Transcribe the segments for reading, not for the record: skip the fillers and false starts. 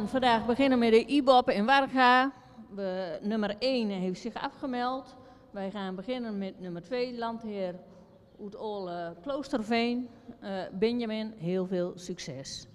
gaan vandaag beginnen met de IBOP in Warga. Nummer 1 heeft zich afgemeld. Wij gaan beginnen met nummer 2, landheer uit Ole Kloosterveen. Benjamin, heel veel succes.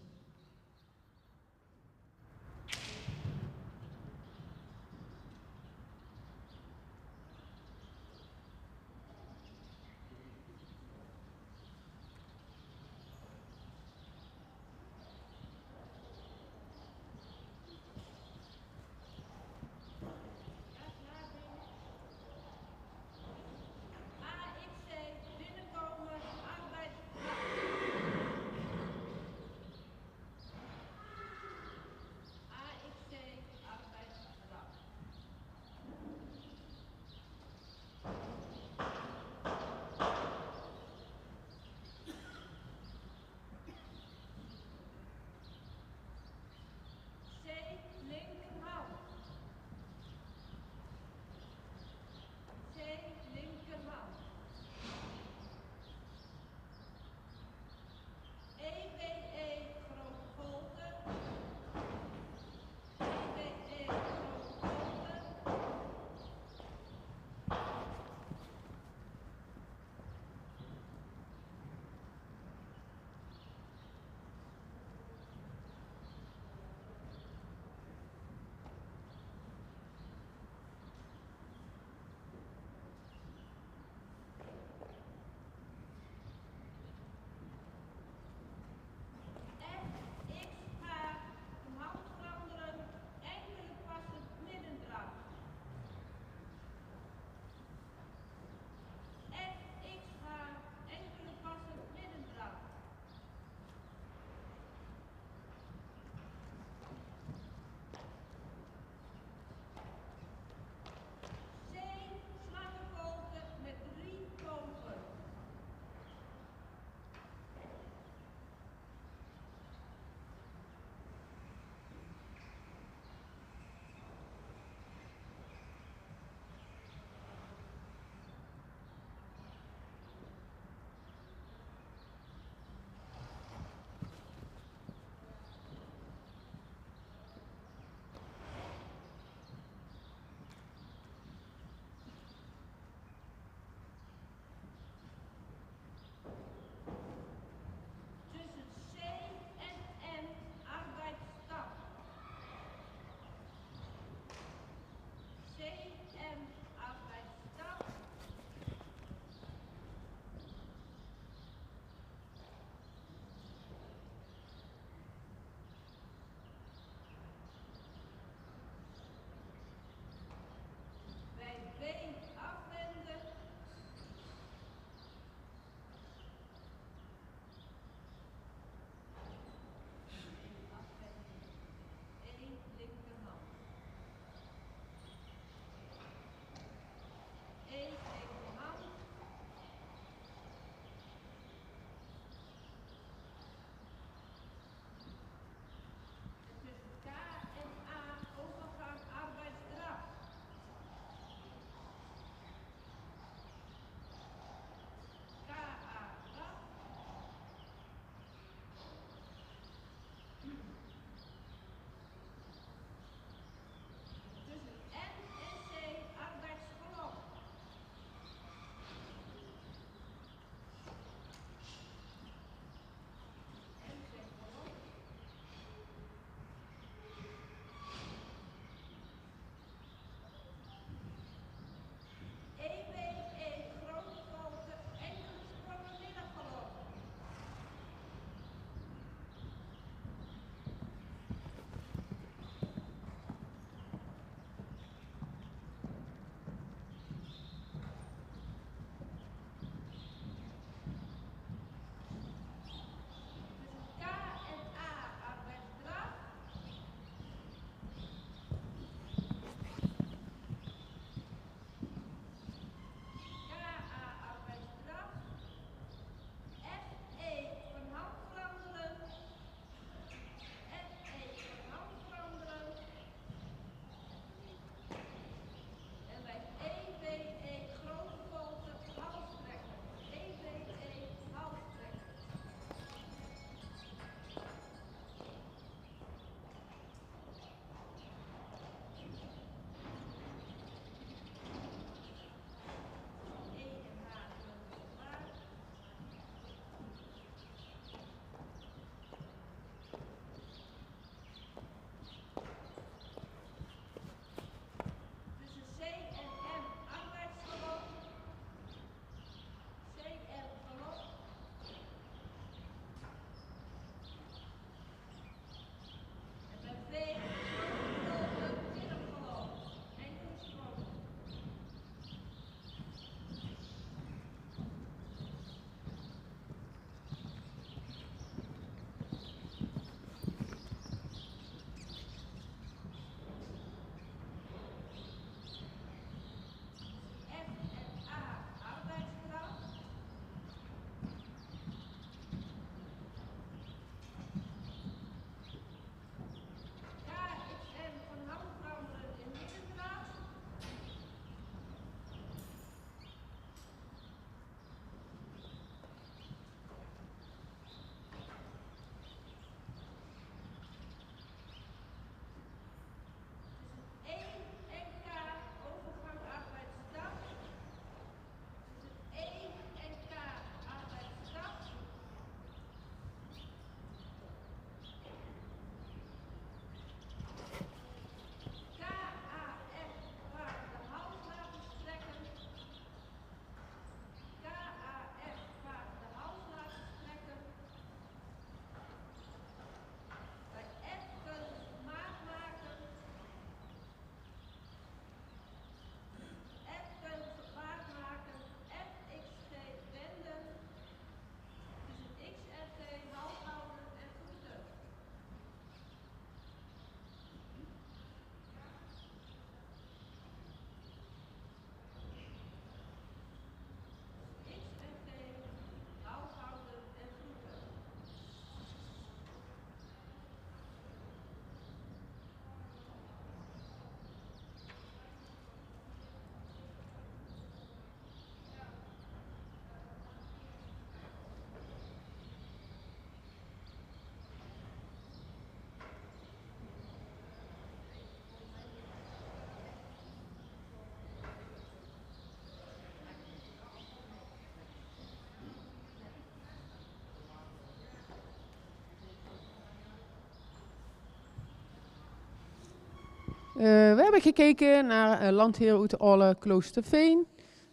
We hebben gekeken naar landheer uit Olle Kloosterveen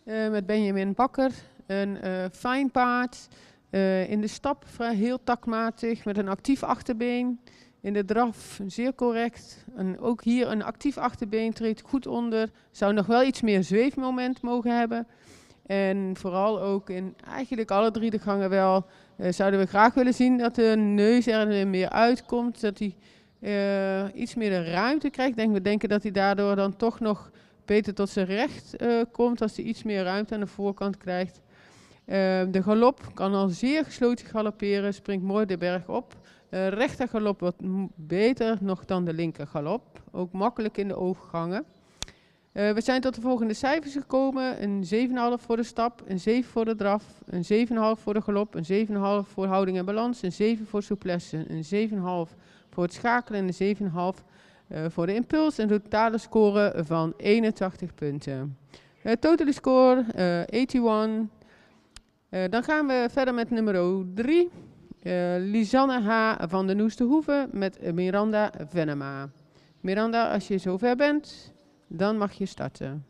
met Benjamin Bakker. Een fijn paard, in de stap heel takmatig met een actief achterbeen. In de draf zeer correct. En ook hier een actief achterbeen treedt goed onder. Zou nog wel iets meer zweefmoment mogen hebben. En vooral ook in eigenlijk alle 3 de gangen wel zouden we graag willen zien dat de neus er meer uitkomt. Dat hij iets meer de ruimte krijgt. We denken dat hij daardoor dan toch nog beter tot zijn recht komt als hij iets meer ruimte aan de voorkant krijgt. De galop kan al zeer gesloten galopperen, springt mooi de berg op. Rechter galop wat beter nog dan de linker galop. Ook makkelijk in de ooggangen. We zijn tot de volgende cijfers gekomen. Een 7,5 voor de stap, een 7 voor de draf, een 7,5 voor de galop, een 7,5 voor houding en balans, een 7 voor souplesse, een 7,5 voor het schakelen en een 7,5 voor de impuls. Een totale score van 81 punten. Totale score 81. Dan gaan we verder met nummer 3. Lisanne H. van de Noesterhoeve met Miranda Venema. Miranda, als je zover bent, dan mag je starten.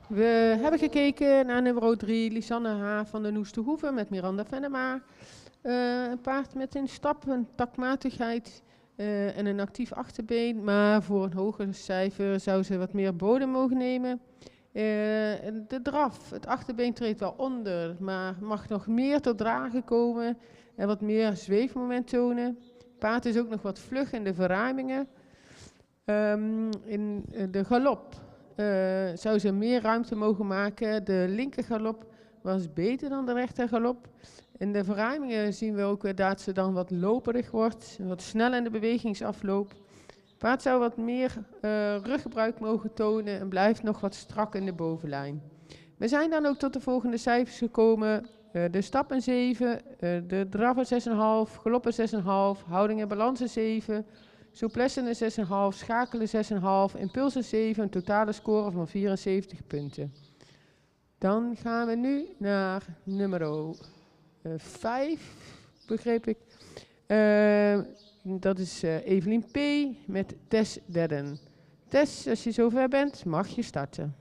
We hebben gekeken naar nummer 3, Lisanne H. van de Noesterhoeve met Miranda Venema. Een paard met een stap, een takmatigheid en een actief achterbeen. Maar voor een hoger cijfer zou ze wat meer bodem mogen nemen. De draf, het achterbeen treedt wel onder, maar mag nog meer tot dragen komen en wat meer zweefmoment tonen. Paard is ook nog wat vlug in de verruimingen. In de galop zou ze meer ruimte mogen maken. De linker galop was beter dan de rechter galop. In de verruimingen zien we ook dat ze dan wat loperig wordt, wat snel in de bewegingsafloop. Paard zou wat meer ruggebruik mogen tonen en blijft nog wat strak in de bovenlijn. We zijn dan ook tot de volgende cijfers gekomen. De stap een 7, de draf een 6,5, galop een 6,5, houding en balans een 7, souplesse een 6,5, schakelen 6,5, impuls een 7, een totale score van 74 punten. Dan gaan we nu naar nummer 5, begreep ik. Dat is Evelien P. met Tess Dedden. Tess, als je zover bent, mag je starten.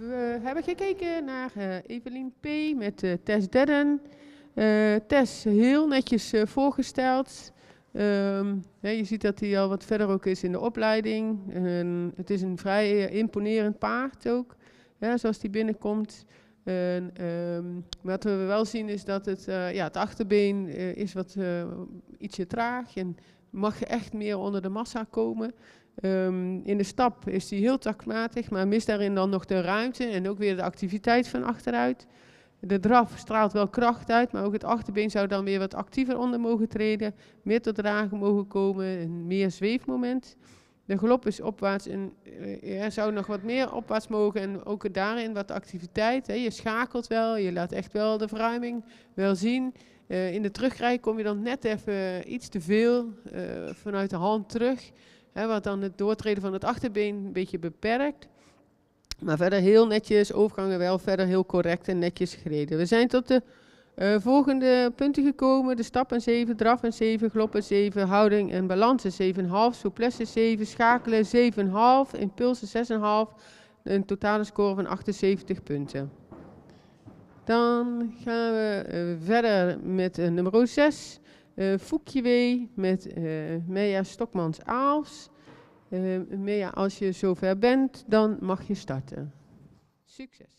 We hebben gekeken naar Evelien P. met Tess Dedden. Tess heel netjes voorgesteld. Je ziet dat hij al wat verder ook is in de opleiding. Het is een vrij imponerend paard ook, zoals die binnenkomt. Wat we wel zien is dat het achterbeen is wat ietsje traag en mag echt meer onder de massa komen. In de stap is hij heel taktmatig, maar mist daarin dan nog de ruimte en ook weer de activiteit van achteruit. De draf straalt wel kracht uit, maar ook het achterbeen zou dan weer wat actiever onder mogen treden, meer tot dragen mogen komen, een meer zweefmoment. De galop is opwaarts en er zou nog wat meer opwaarts mogen en ook daarin wat activiteit. Je schakelt wel, je laat echt wel de verruiming wel zien. In de terugrij kom je dan net even iets te veel vanuit de hand terug, wat dan het doortreden van het achterbeen een beetje beperkt. Maar verder heel netjes, overgangen wel verder heel correct en netjes gereden. We zijn tot de volgende punten gekomen. De stap een 7, draf een 7, galop een 7, houding en balans een 7,5, souplesse 7, schakelen 7,5, impulsen 6,5. Een totale score van 78 punten. Dan gaan we verder met nummer 6. Foekje W met Mea Stokmans-Aals. Mea, als je zover bent, dan mag je starten. Succes!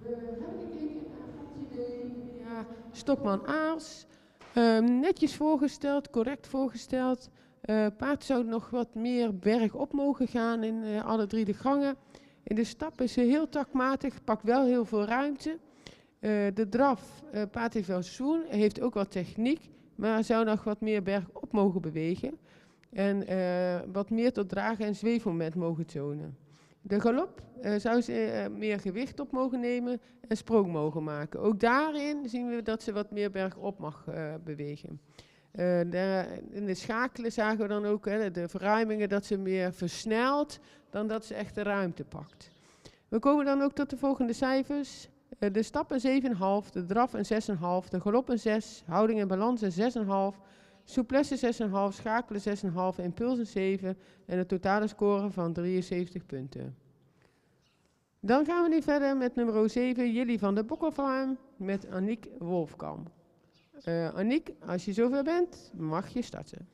We hebben gekeken naar Fonsidee, ja, Stokman Aals. Netjes voorgesteld, correct voorgesteld. Paard zou nog wat meer bergop mogen gaan in alle 3 de gangen. In de stap is ze heel takmatig, pakt wel heel veel ruimte. De draf, paard heeft wel swoon, heeft ook wat techniek, maar zou nog wat meer bergop mogen bewegen. En wat meer tot dragen en zweefmoment mogen tonen. De galop zou ze meer gewicht op mogen nemen en sprong mogen maken. Ook daarin zien we dat ze wat meer bergop mag bewegen. In de schakelen zagen we dan ook de verruimingen dat ze meer versnelt dan dat ze echt de ruimte pakt. We komen dan ook tot de volgende cijfers. De stap een 7,5, de draf een 6,5, de galop een 6, houding en balans een 6,5, souplesse 6,5, schakelen 6,5, impuls een 7 en een totale score van 73 punten. Dan gaan we nu verder met nummer 7, Jilly van de Bokkelfarm met Aniek Wolfkamp. Aniek, als je zover bent, mag je starten.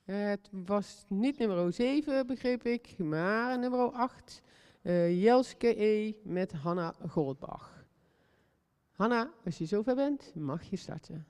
Het was niet nummer 7, begreep ik, maar nummer 8. Jelske E. met Hanna Goldbach. Hanna, als je zover bent, mag je starten.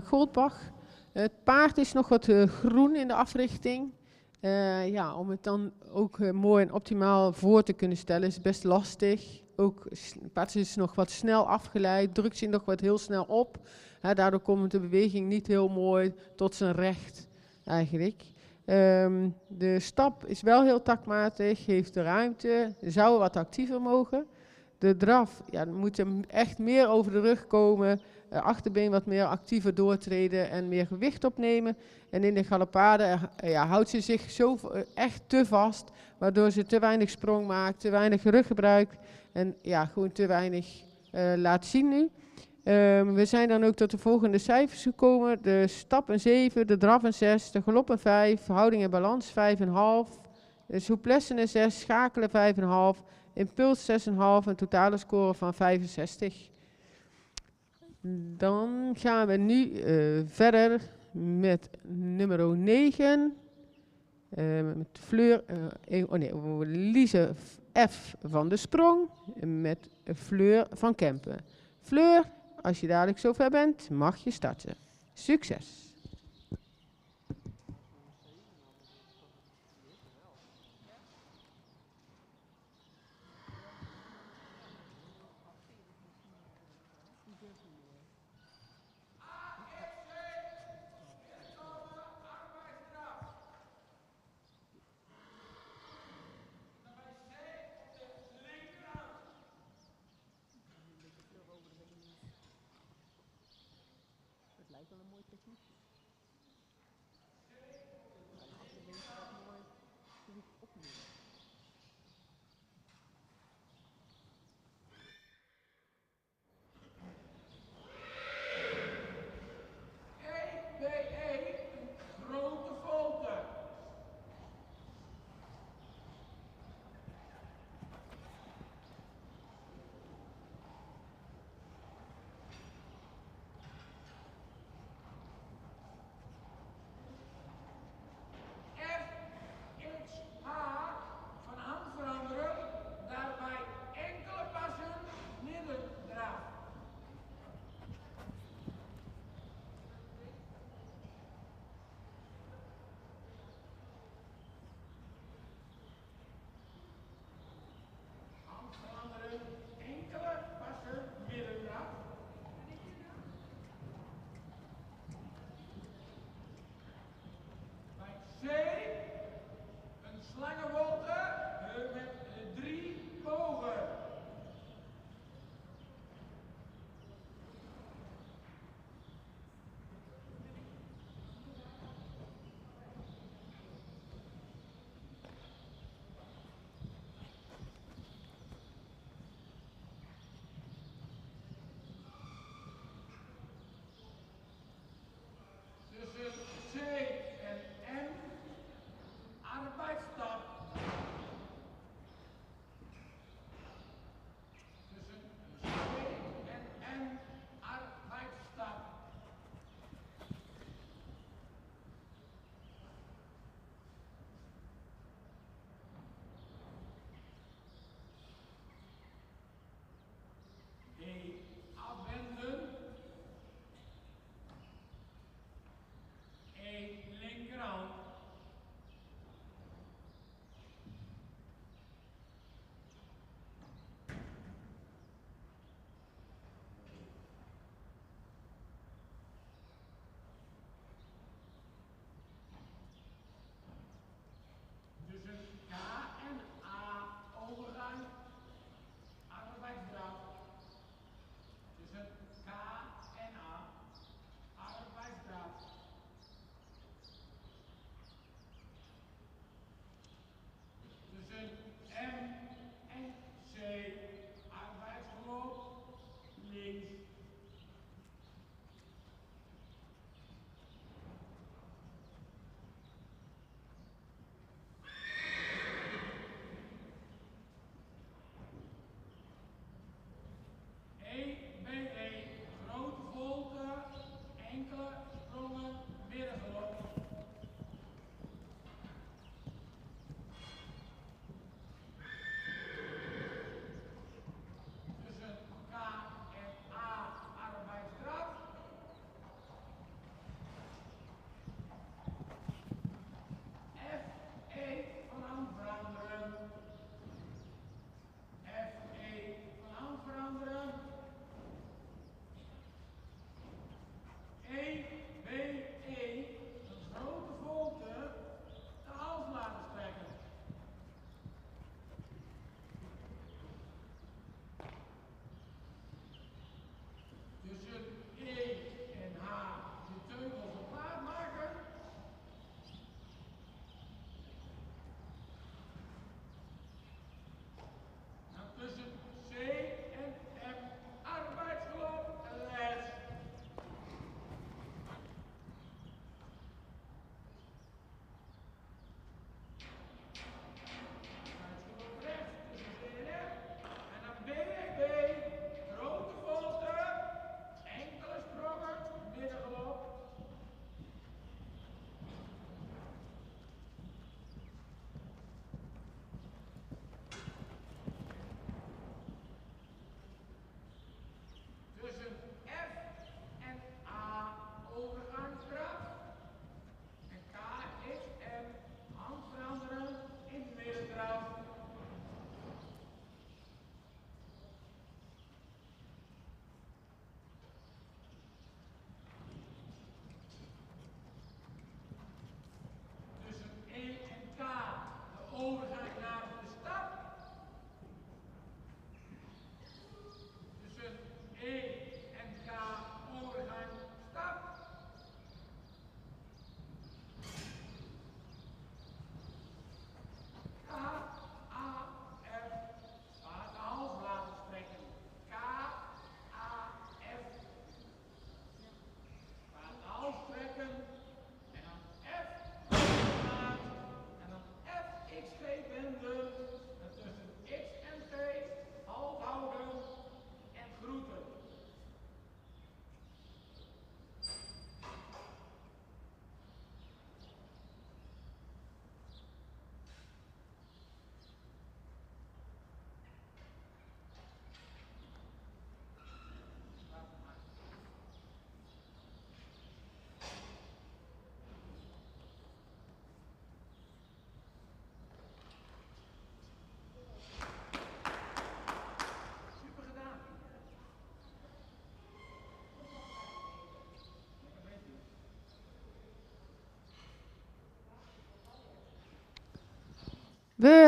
Goldbach. Het paard is nog wat groen in de africhting. Om het dan ook mooi en optimaal voor te kunnen stellen is best lastig. Ook het paard is nog wat snel afgeleid, drukt zich nog wat heel snel op. Daardoor komt de beweging niet heel mooi tot zijn recht eigenlijk. De stap is wel heel takmatig, heeft de ruimte, zou wat actiever mogen. De draf, moet hem echt meer over de rug komen, achterbeen wat meer actiever doortreden en meer gewicht opnemen. En in de galopade houdt ze zich zo echt te vast, waardoor ze te weinig sprong maakt, te weinig rug gebruikt en gewoon te weinig laat zien nu. We zijn dan ook tot de volgende cijfers gekomen. De stap een 7, de draf een 6, de galop een 5, houding en balans 5,5, de souplesse een 6, schakelen 5,5, impuls 6,5, een totale score van 65. Dan gaan we nu verder met nummer 9. Met Fleur, Lise F. van de Sprong met Fleur van Kempen. Fleur, als je dadelijk zover bent, mag je starten. Succes!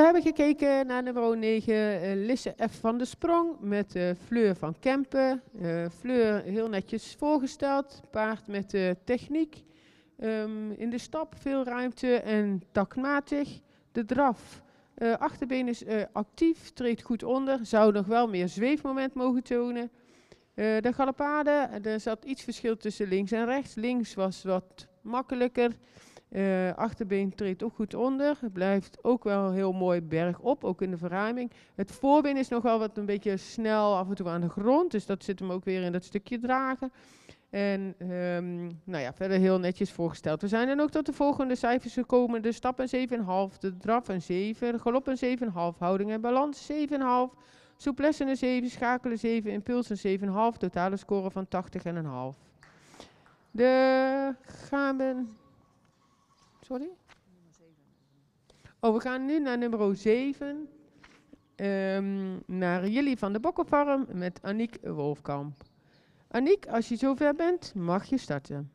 hebben gekeken naar nummer 9, Lisse F. van de Sprong met Fleur van Kempen. Fleur heel netjes voorgesteld, paard met techniek. In de stap veel ruimte en taktmatig. De draf, achterbeen is actief, treedt goed onder, zou nog wel meer zweefmoment mogen tonen. De galopade, er zat iets verschil tussen links en rechts. Links was wat makkelijker. Achterbeen treedt ook goed onder. Het blijft ook wel heel mooi bergop, ook in de verruiming. Het voorbeen is nog wel wat een beetje snel af en toe aan de grond. Dus dat zit hem ook weer in dat stukje dragen. En nou ja, verder heel netjes voorgesteld. We zijn dan ook tot de volgende cijfers gekomen. De stap een 7,5, de draf een 7, de galop een 7,5, houding en balans 7,5. Souplesse een 7, schakelen 7, impuls een 7,5, totale score van 80,5. Gaan we... Sorry? Oh, we gaan nu naar nummer 7. Naar Jilly van de Bokkenfarm met Aniek Wolfkamp. Aniek, als je zover bent, mag je starten.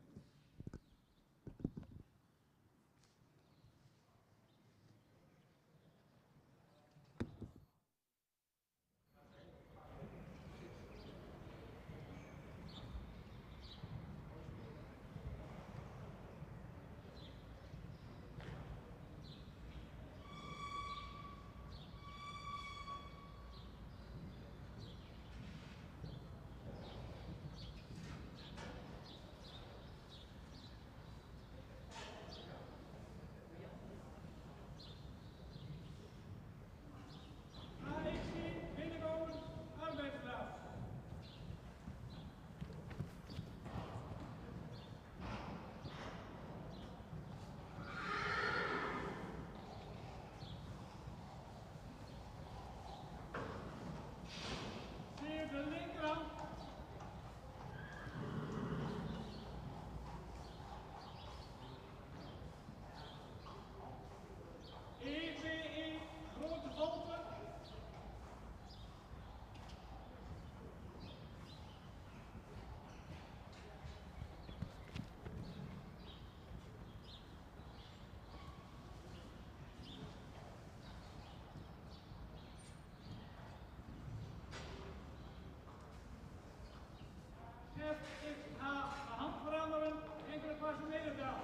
Ik ga de hand veranderen, enkele passen nederdaal.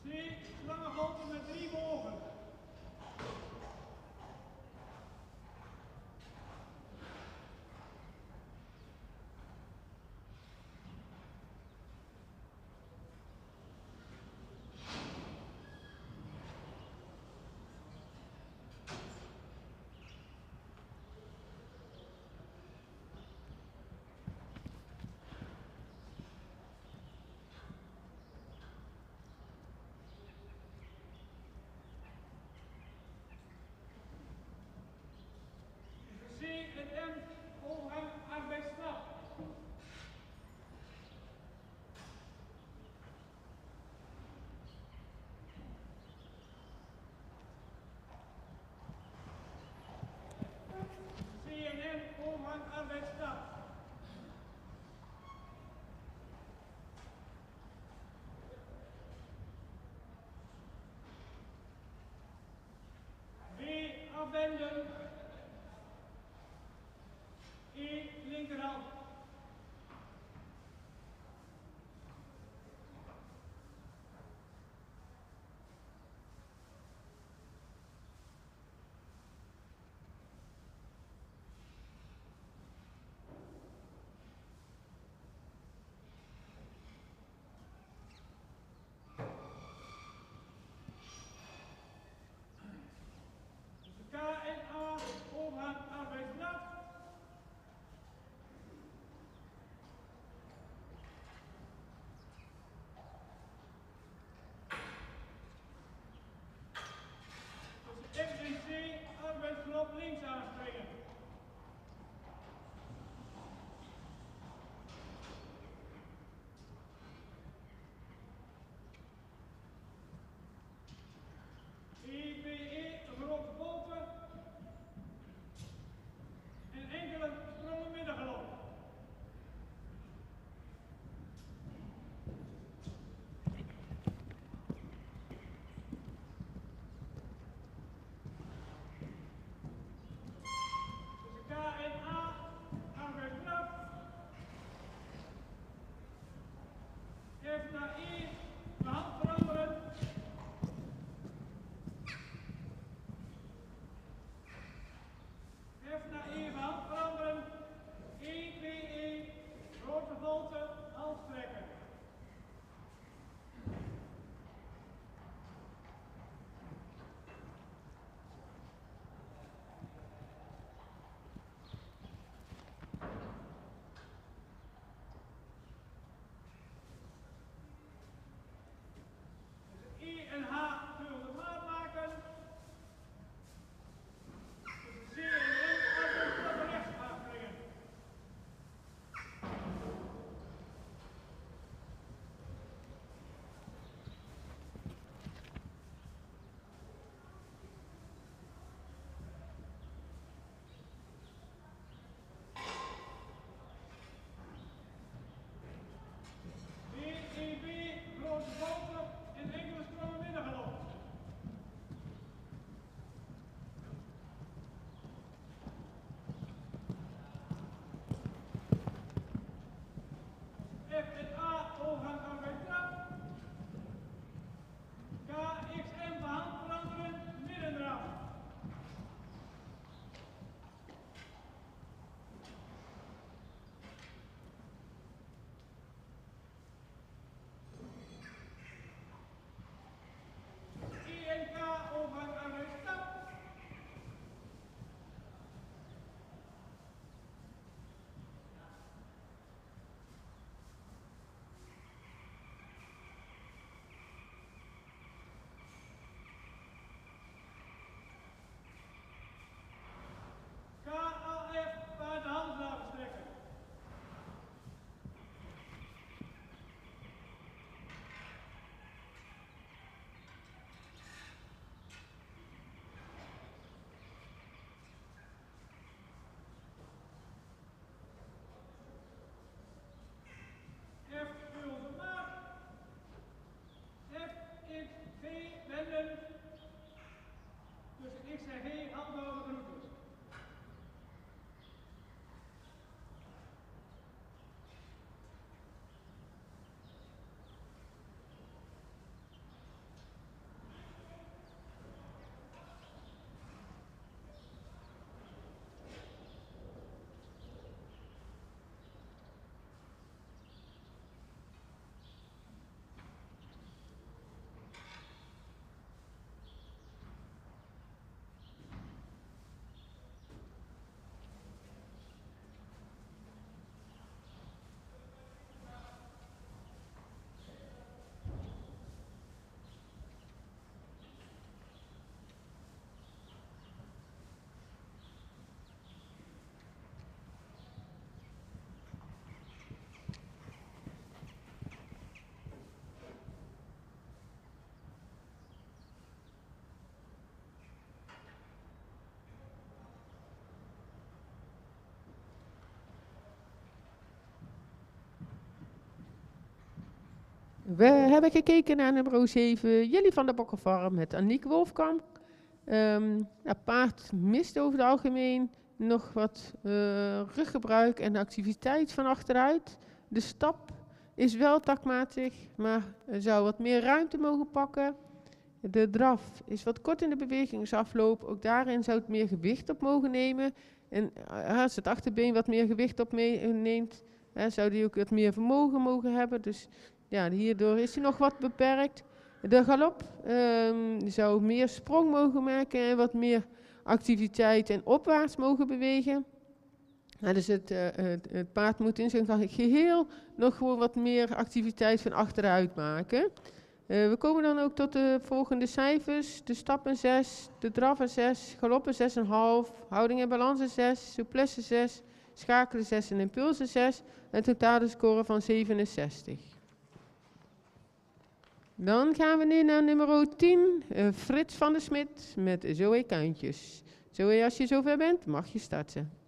Zie, lange golven met 3 bogen. Zie het M, overgang, arbeidsstraf. Zie een M, overgang, arbeidsstraf. B, afwenden. E, linkerhand. We hebben gekeken naar nummer 7, Jelly van der Bokkenfarm met Aniek Wolfkamp. Paard mist over het algemeen nog wat ruggebruik en activiteit van achteruit. De stap is wel takmatig, maar zou wat meer ruimte mogen pakken. De draf is wat kort in de bewegingsafloop. Ook daarin zou het meer gewicht op mogen nemen. En als het achterbeen wat meer gewicht op neemt, zou die ook wat meer vermogen mogen hebben. Dus ja, hierdoor is hij nog wat beperkt. De galop zou meer sprong mogen maken en wat meer activiteit en opwaarts mogen bewegen. Dus het paard moet in zijn geheel nog gewoon wat meer activiteit van achteruit maken. We komen dan ook tot de volgende cijfers. De stap een 6, de draf een 6, galop een 6,5, houding en balans een 6, souplesse 6, schakelen 6 en impuls een 6. Een totale score van 67. Dan gaan we nu naar nummer 10, Frits van der Smit met Zoe Kuintjes. Zoe, als je zover bent, mag je starten.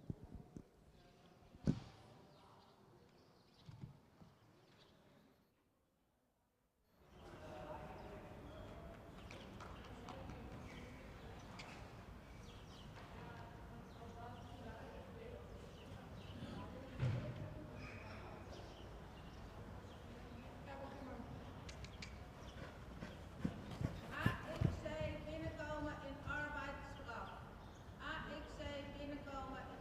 AXC binnenkomen in arbeidsstraf. AXC binnenkomen in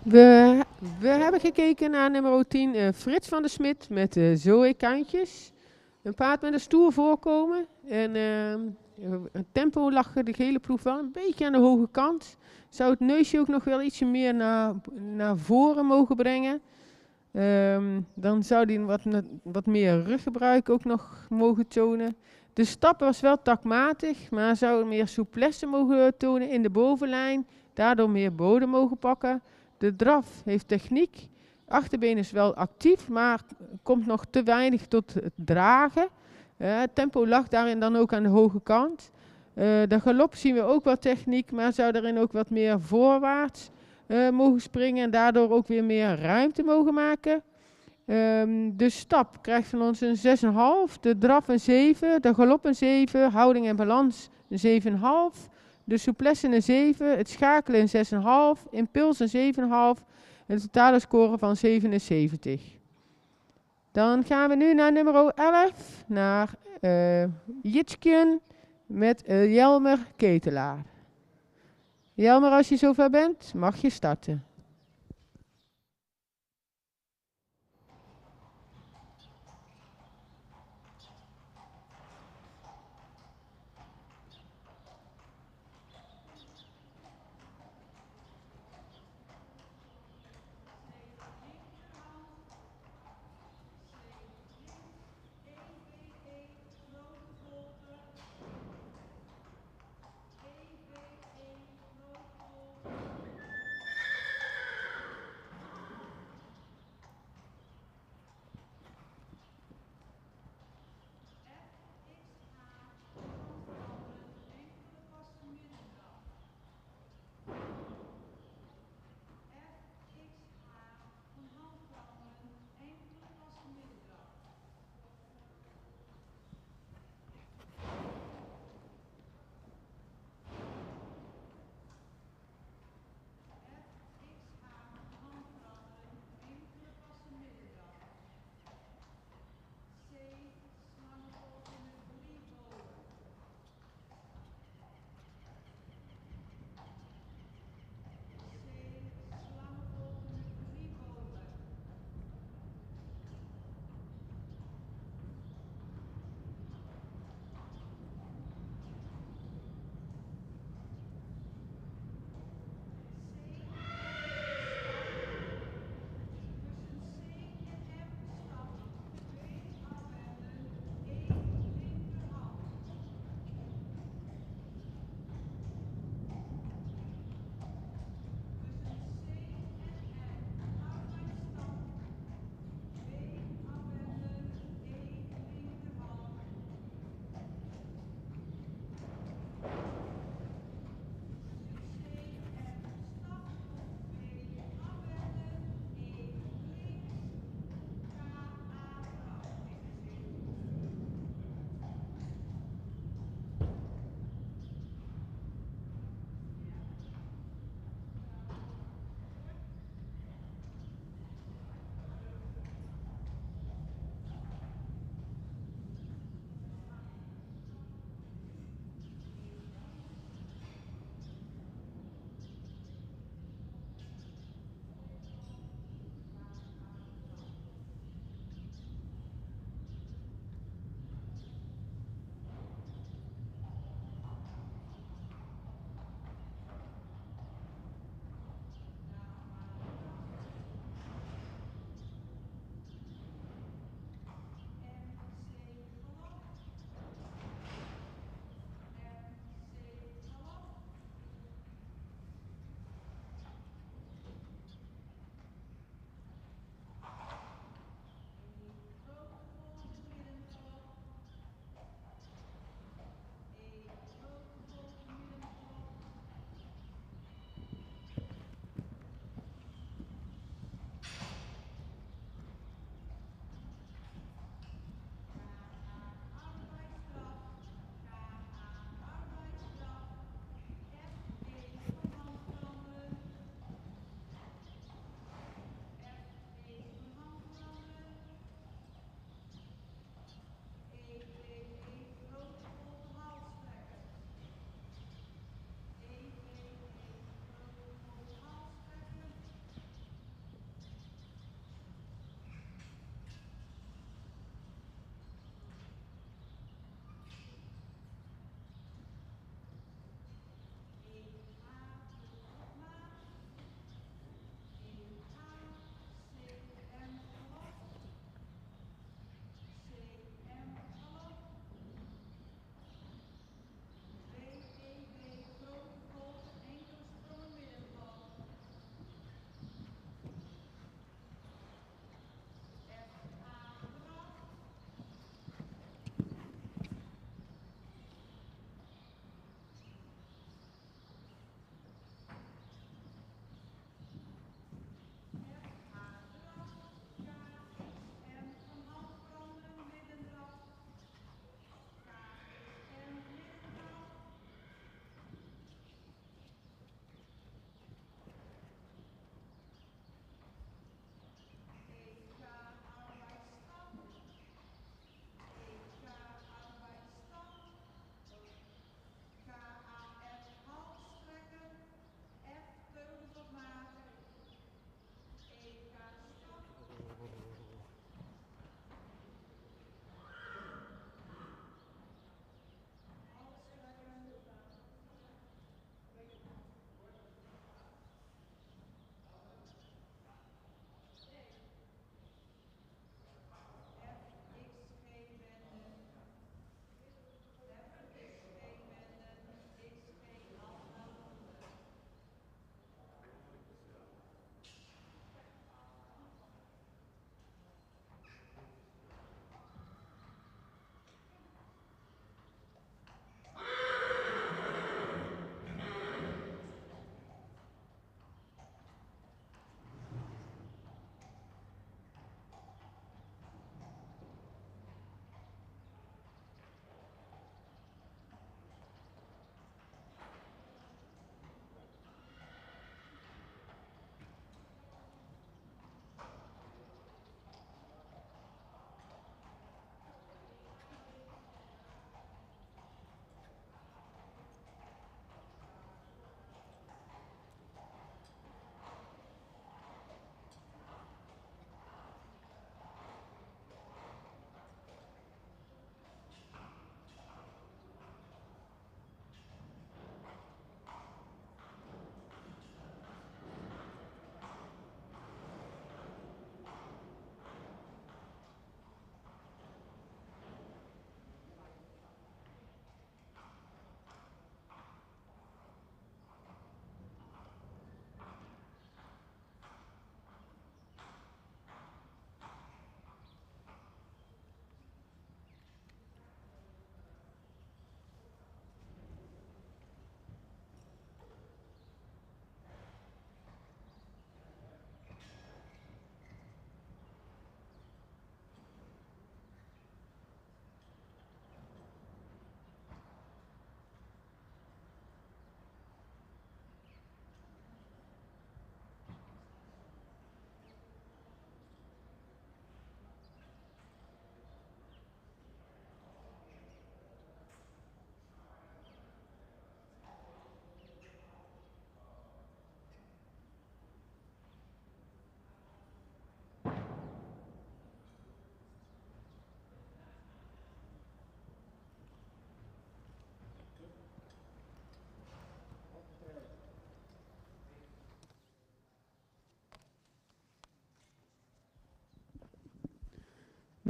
We hebben gekeken naar nummer 10, Frits van der Smit met Zoe Kantjes. Een paard met een stoer voorkomen. En het tempo lag de gele ploeg wel een beetje aan de hoge kant. Zou het neusje ook nog wel ietsje meer naar voren mogen brengen. Dan zou hij wat meer ruggebruik ook nog mogen tonen. De stap was wel takmatig, maar zou meer souplesse mogen tonen in de bovenlijn. Daardoor meer bodem mogen pakken. De draf heeft techniek. Achterbeen is wel actief, maar komt nog te weinig tot het dragen. Het tempo lag daarin dan ook aan de hoge kant. De galop zien we ook wel techniek, maar zou daarin ook wat meer voorwaarts mogen springen en daardoor ook weer meer ruimte mogen maken. De stap krijgt van ons een 6,5, de draf een 7, de galop een 7, houding en balans een 7,5, de souplesse een 7, het schakelen een 6,5, impuls een 7,5 en de totale score van 77. Dan gaan we nu naar nummer 11, naar Jitskjen met Jelmer Ketelaar. Jelmer, als je zover bent, mag je starten.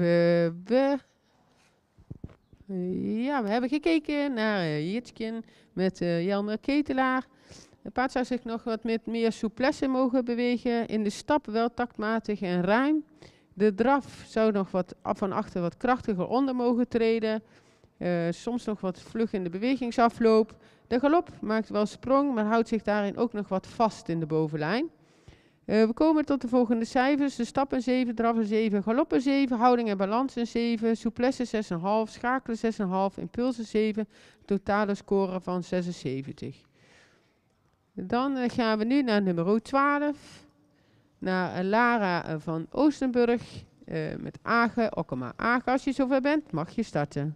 We hebben gekeken naar Jitskin met Jelmer Ketelaar. Het paard zou zich nog wat met meer souplesse mogen bewegen. In de stap wel taktmatig en ruim. De draf zou nog wat van achter wat krachtiger onder mogen treden. Soms nog wat vlug in de bewegingsafloop. De galop maakt wel sprong, maar houdt zich daarin ook nog wat vast in de bovenlijn. We komen tot de volgende cijfers. De stap een 7, draf een 7, galop een 7, houding en balans een 7, souplesse 6,5, schakelen 6,5, impuls een 7, totale score van 76. Dan gaan we nu naar nummer 12, naar Lara van Oostenburg met Age Okkema. Age, als je zover bent, mag je starten.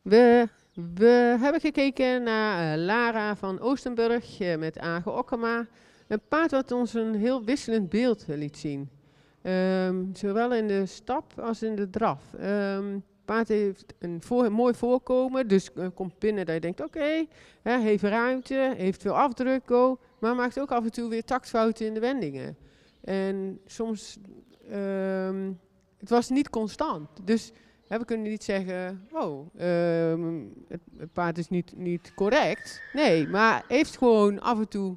We hebben gekeken naar Lara van Oostenburg met Age Okkema. Een paard wat ons een heel wisselend beeld liet zien. Zowel in de stap als in de draf. Het paard heeft een mooi voorkomen, dus komt binnen dat je denkt, oké, heeft ruimte, heeft veel afdruk, go, maar maakt ook af en toe weer taktfouten in de wendingen. En soms, het was niet constant. Dus we kunnen niet zeggen, het paard is niet correct. Nee, maar heeft gewoon af en toe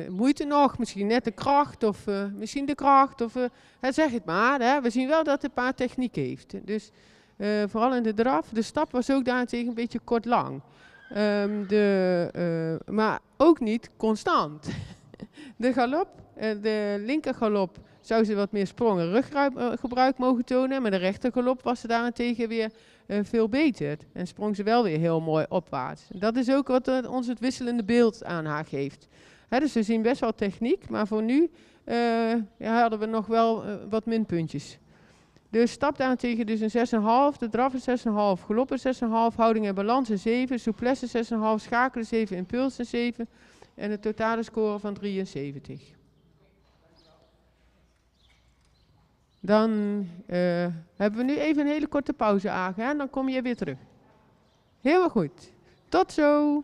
moeite nog, misschien net de kracht of misschien de kracht. Of, zeg het maar, hè. We zien wel dat het paard techniek heeft. Dus vooral in de draf. De stap was ook daarentegen een beetje kort lang. Maar ook niet constant. De galop, de linker galop zou ze wat meer sprong- en ruggebruik mogen tonen. Maar de rechter galop was ze daarentegen weer veel beter. En sprong ze wel weer heel mooi opwaarts. Dat is ook wat ons het wisselende beeld aan haar geeft. Dus we zien best wel techniek, maar voor nu hadden we nog wel wat minpuntjes. De stap daarentegen dus een 6,5, de draf een 6,5, galop een 6,5, houding en balans een 7, souplesse 6,5, schakelen 7, impuls een 7 en een totale score van 73. Dan hebben we nu even een hele korte pauze, Age, en dan kom je weer terug. Heel goed. Tot zo!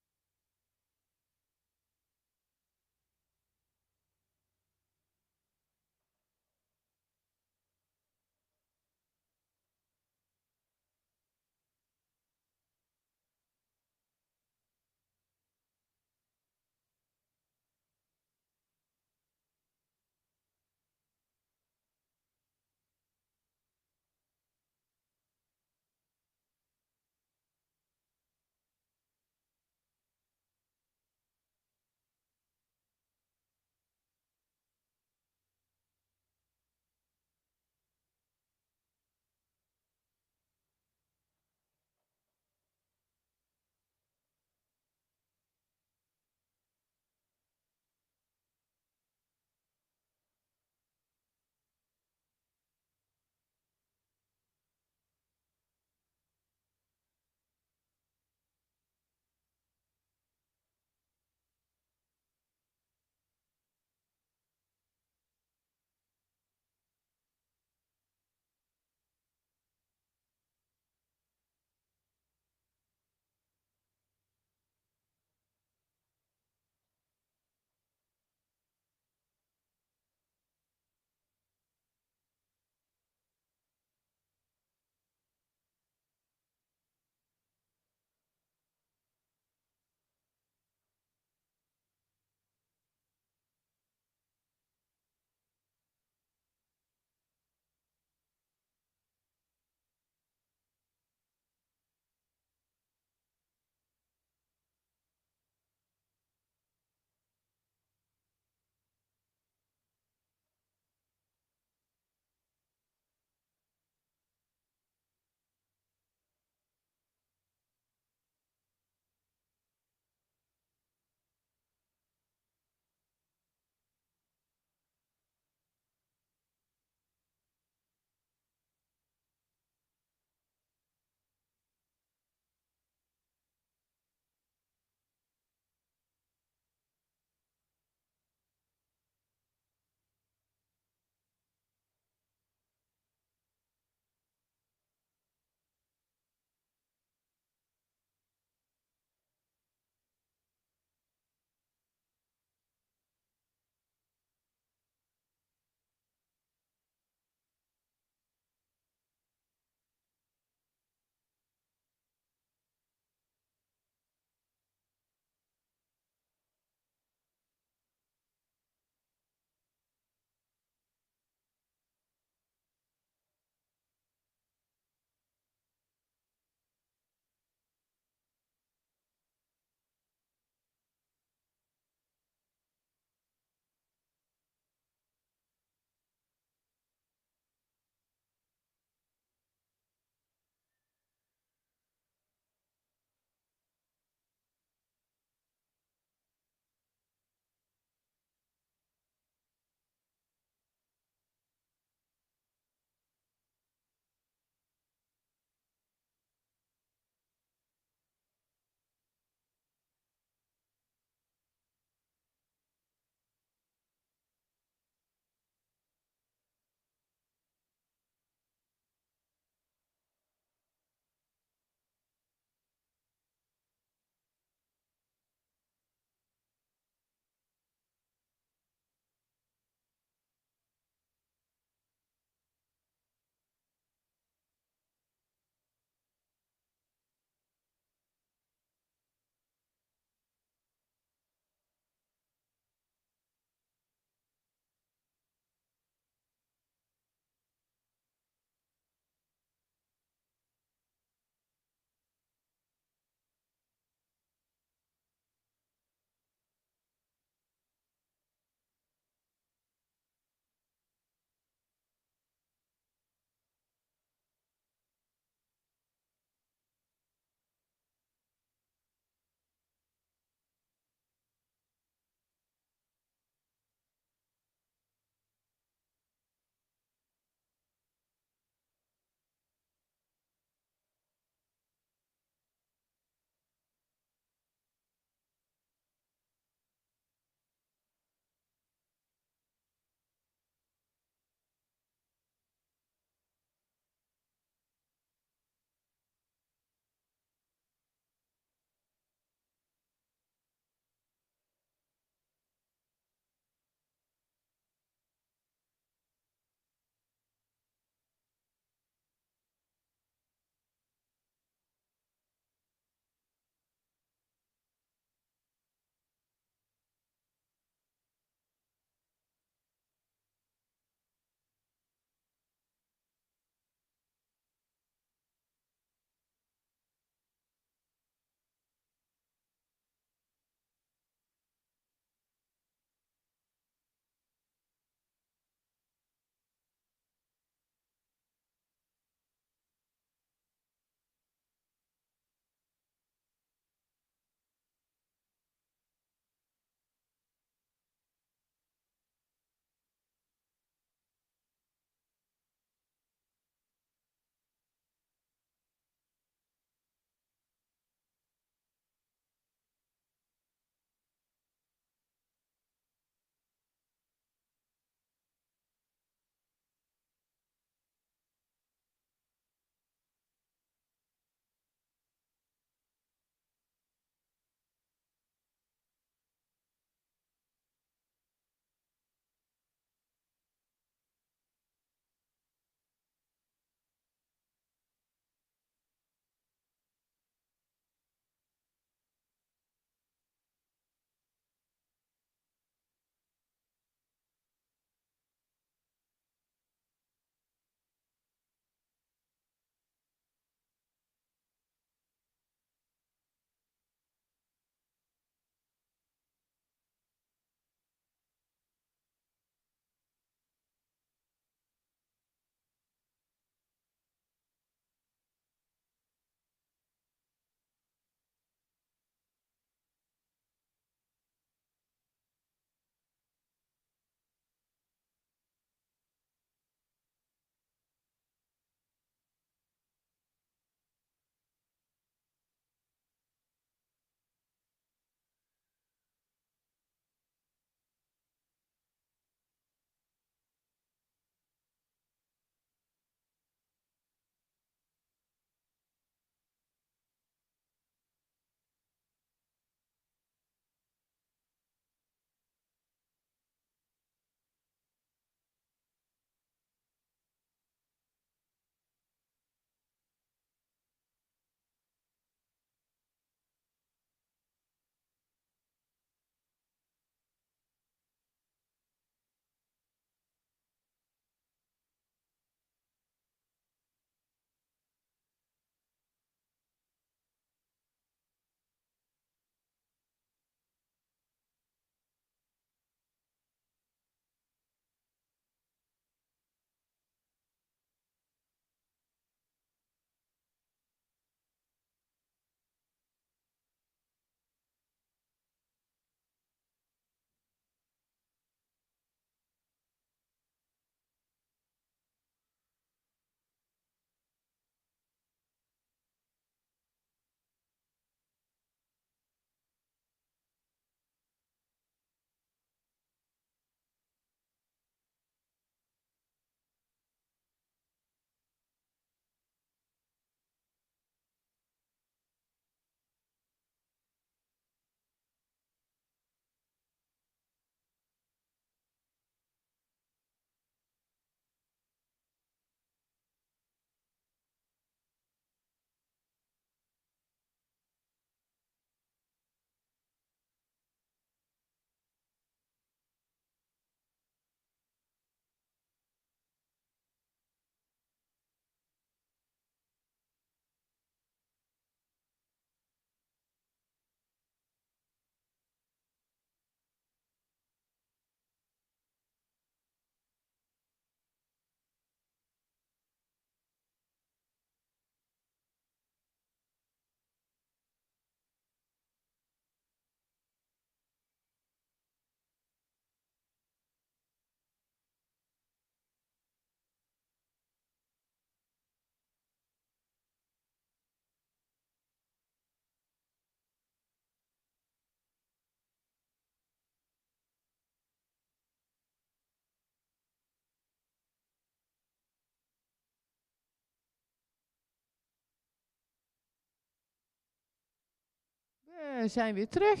We zijn weer terug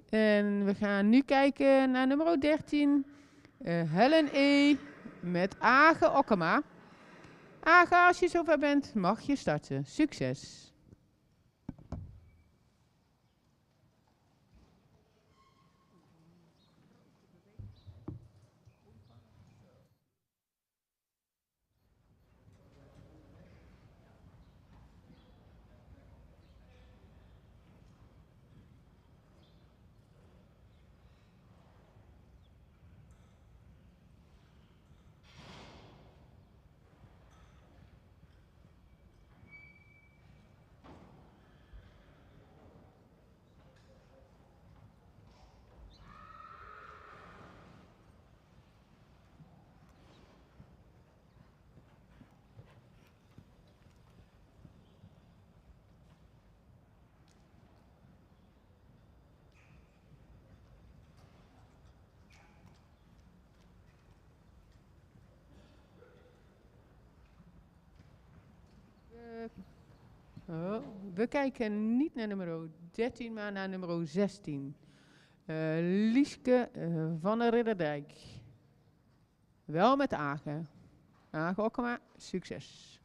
en we gaan nu kijken naar nummer 13. Helen E. met Age Okkema. Age, als je zover bent, mag je starten. Succes! We kijken niet naar nummer 13, maar naar nummer 16. Lieske van der Ridderdijk. Wel met Age. Age Okkema, succes.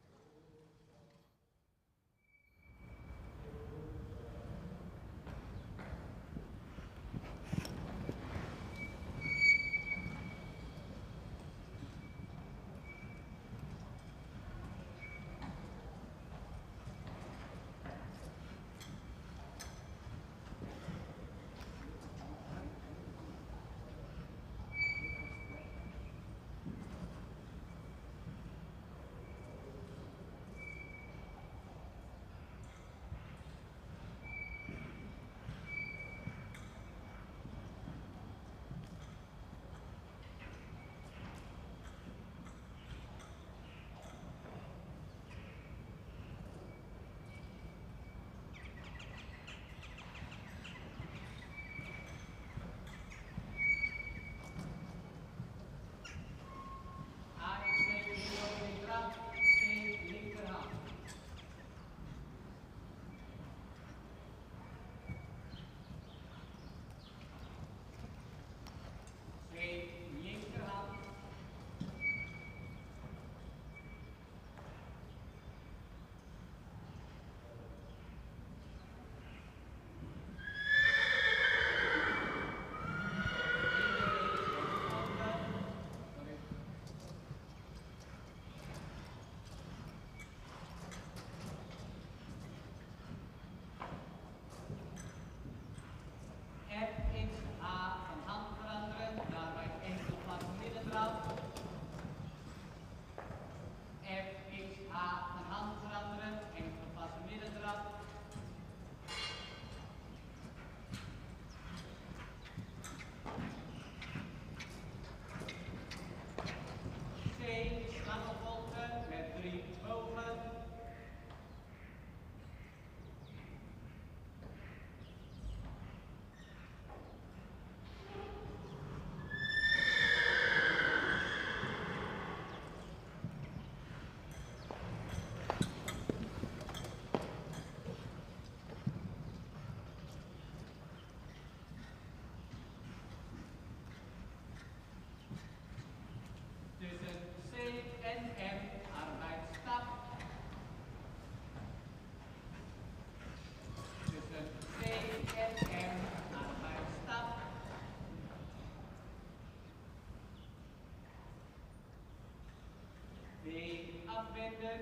Afwenden,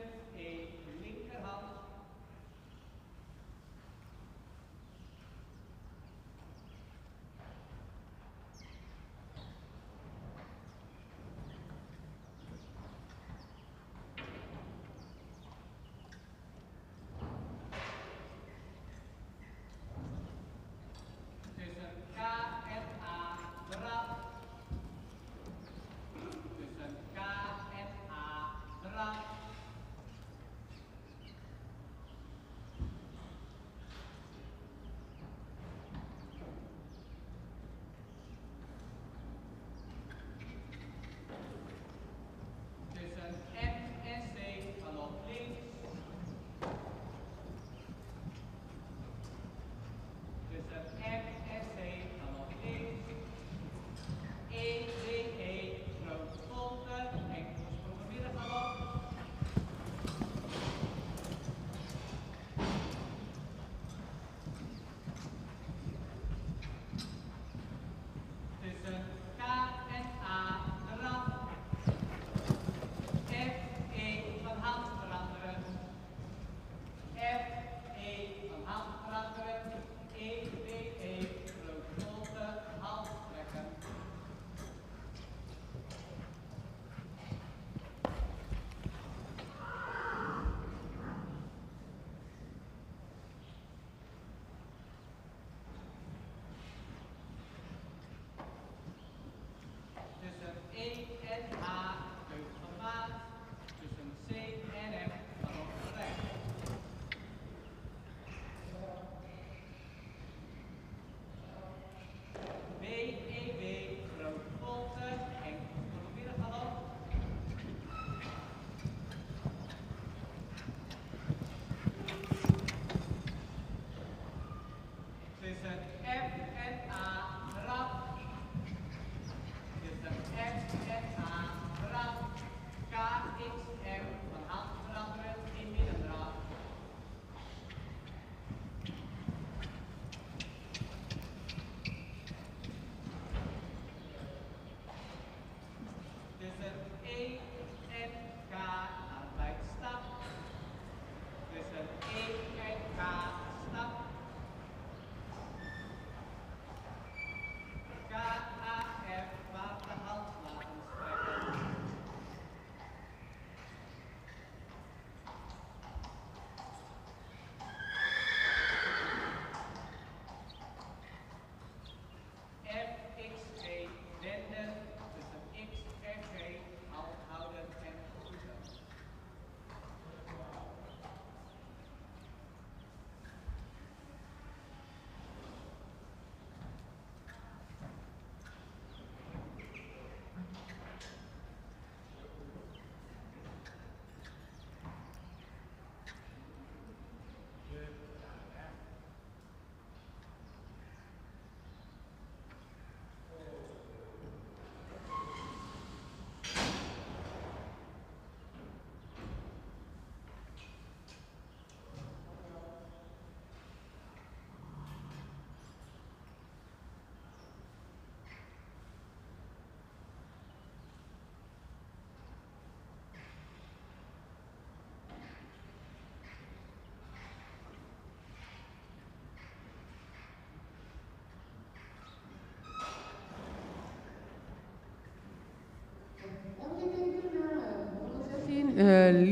linkerhand. Tussen K en A, draf. Tussen K en A, draf.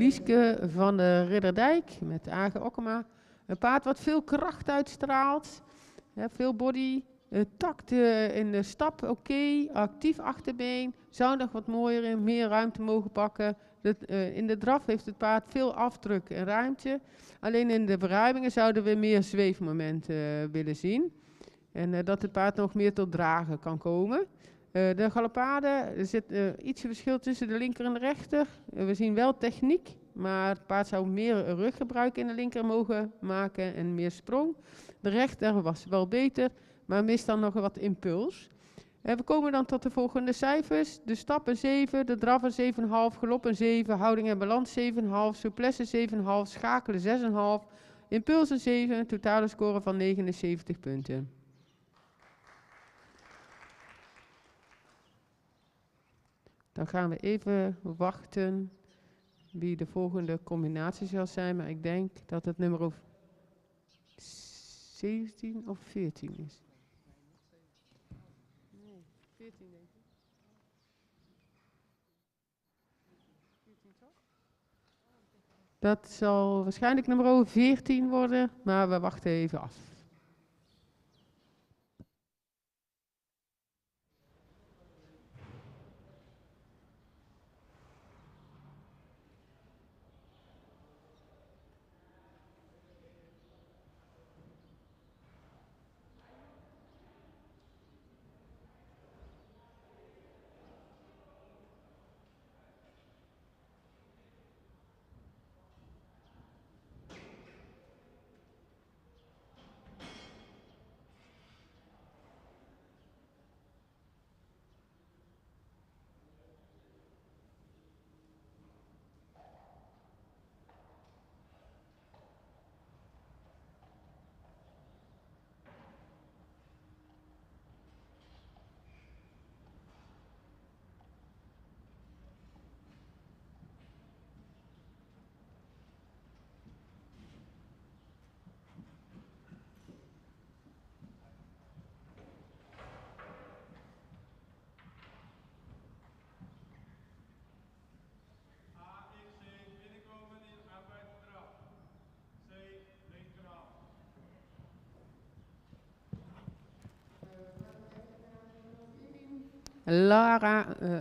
Lieske van de Ridderdijk met Age Okkema. Een paard wat veel kracht uitstraalt, veel body, takt in de stap oké, actief achterbeen, zou nog wat mooier en meer ruimte mogen pakken. In de draf heeft het paard veel afdruk en ruimte. Alleen in de verruimingen zouden we meer zweefmomenten willen zien. En dat het paard nog meer tot dragen kan komen. De galopade, er zit ietsje verschil tussen de linker en de rechter. We zien wel techniek, maar het paard zou meer ruggebruik in de linker mogen maken en meer sprong. De rechter was wel beter, maar mist dan nog wat impuls. We komen dan tot de volgende cijfers. De stap een 7, de draf een 7,5, galop een 7, houding en balans 7,5, souplesse 7,5, schakelen 6,5, impuls een 7, totale score van 79 punten. Dan gaan we even wachten wie de volgende combinatie zal zijn. Maar ik denk dat het nummer 17 of 14 is. Nee, 14 denk ik. 14 toch? Dat zal waarschijnlijk nummer 14 worden, maar we wachten even af.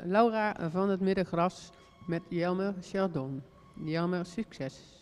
Laura van het Middengras met Jelmer Chardon. Jelmer, succes.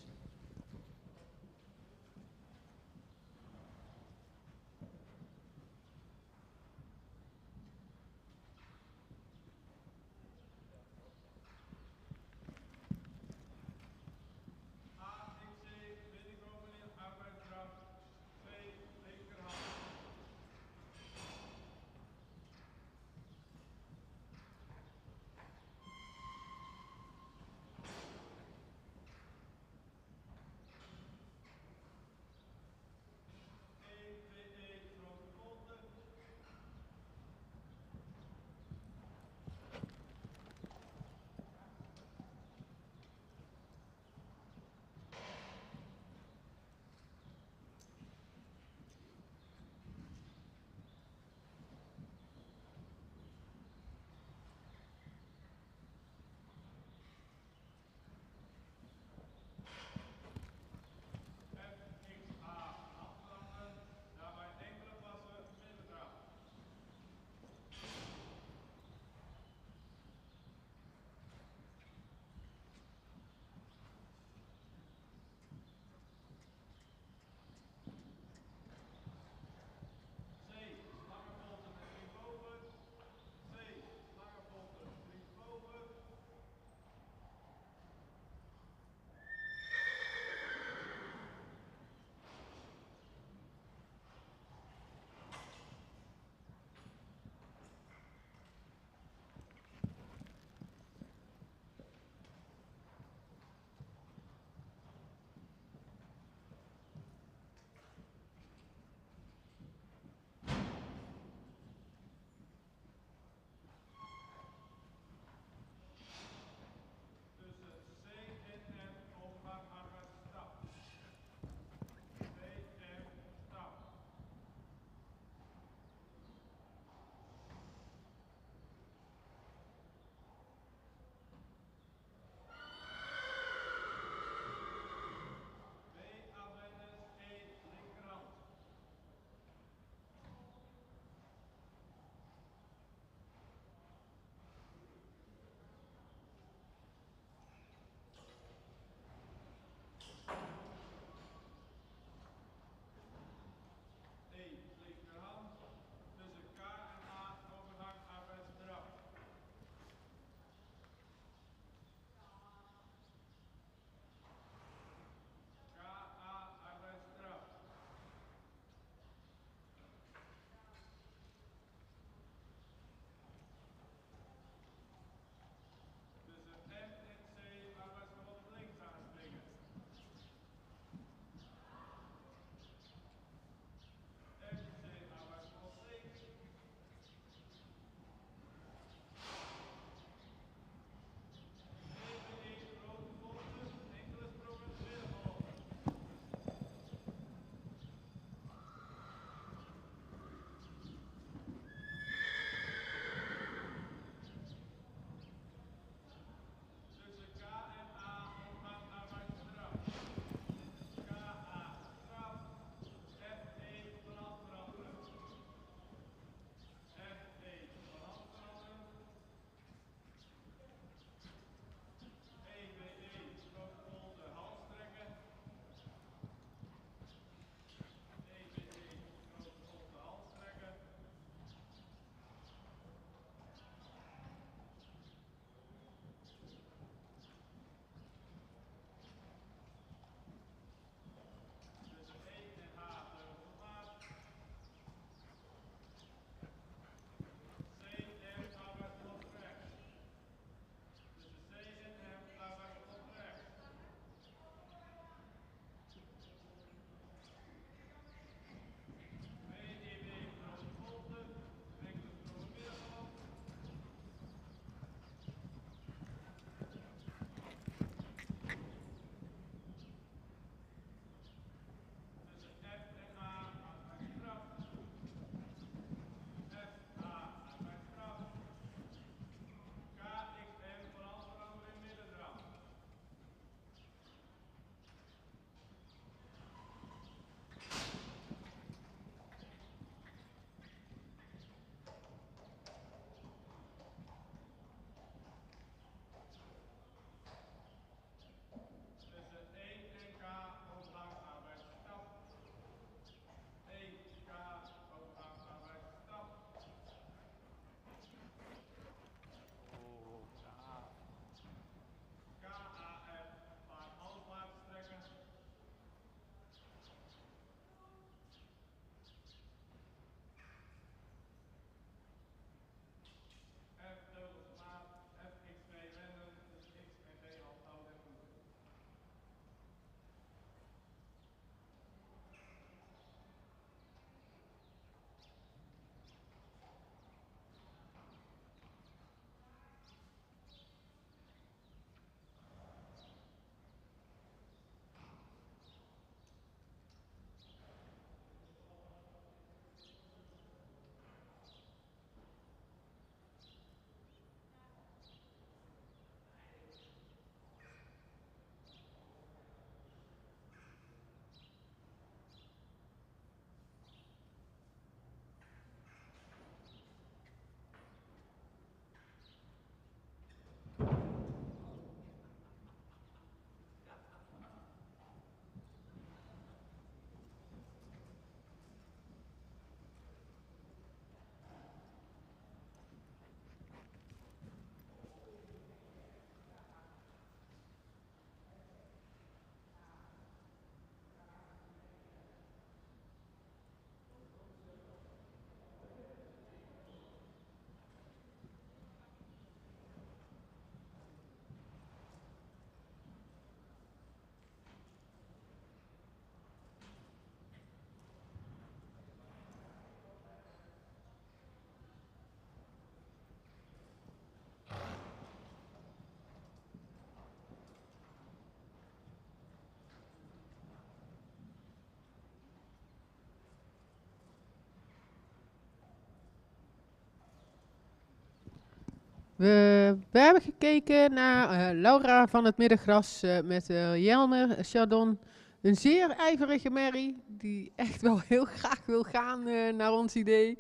We hebben gekeken naar Laura van het Middengras met Jelmer, Chardon. Een zeer ijverige merrie die echt wel heel graag wil gaan naar ons idee.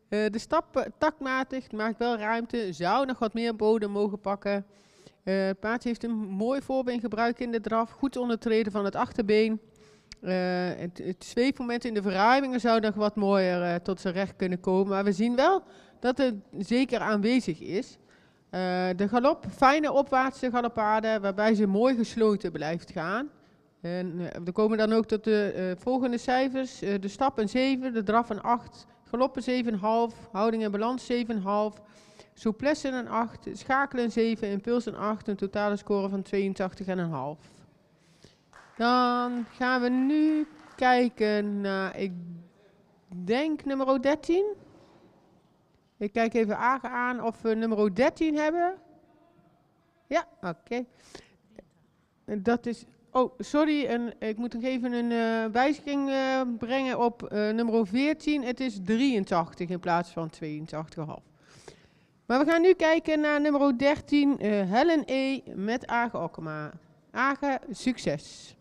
De stap taktmatig, maakt wel ruimte, zou nog wat meer bodem mogen pakken. Het paard heeft een mooi voorbeengebruik in de draf, goed ondertreden van het achterbeen. Het zweefmoment in de verruimingen zou nog wat mooier tot zijn recht kunnen komen. Maar we zien wel dat het zeker aanwezig is. De galop, fijne opwaartse galopade, waarbij ze mooi gesloten blijft gaan. En we komen dan ook tot de volgende cijfers. De stap een 7, de draf een 8, galop een 7,5, houding en balans 7,5, souplesse een 8, schakelen een 7, impuls een 8, een totale score van 82,5. Dan gaan we nu kijken naar, ik denk nummer 13. Ik kijk even Agen aan of we nummer 13 hebben. Ja, oké. Dat is, oh sorry, ik moet nog even een wijziging brengen op nummer 14. Het is 83 in plaats van 82,5. Maar we gaan nu kijken naar nummer 13, Helen E. met Agen Okkema. Agen, succes!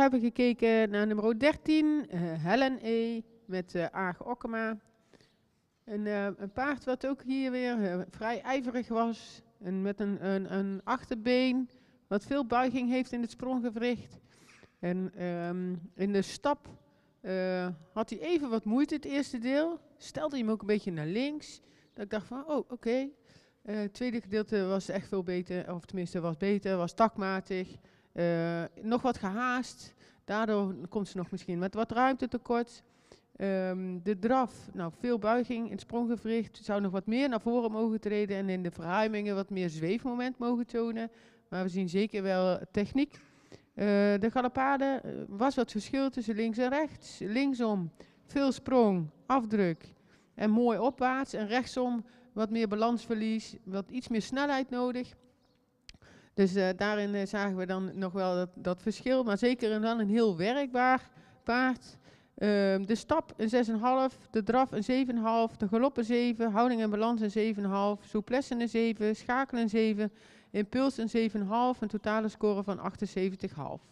hebben we gekeken naar nummer 13, Helen E. met Aag Okkema. Een paard wat ook hier weer vrij ijverig was. En met een achterbeen wat veel buiging heeft in het spronggewricht. En in de stap had hij even wat moeite het eerste deel. Stelde hij hem ook een beetje naar links. Dat ik dacht van, oh oké. Het tweede gedeelte was echt veel beter. Of tenminste was beter, was takmatig. Nog wat gehaast. Daardoor komt ze nog misschien met wat ruimtetekort. De draf, nou veel buiging in het spronggewricht. Zou nog wat meer naar voren mogen treden. En in de verruimingen wat meer zweefmoment mogen tonen. Maar we zien zeker wel techniek. De galopade was wat verschil tussen links en rechts. Linksom veel sprong, afdruk en mooi opwaarts. En rechtsom wat meer balansverlies, wat iets meer snelheid nodig. Dus daarin zagen we dan nog wel dat verschil. Maar zeker wel een heel werkbaar paard. De stap een 6,5, de draf een 7,5, de galop een 7, houding en balans een 7,5, souplesse een 7, schakelen een 7, impuls een 7,5, een totale score van 78,5.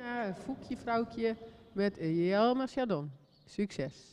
naar een Foekje vrouwtje met Jelmer Chardon. Succes!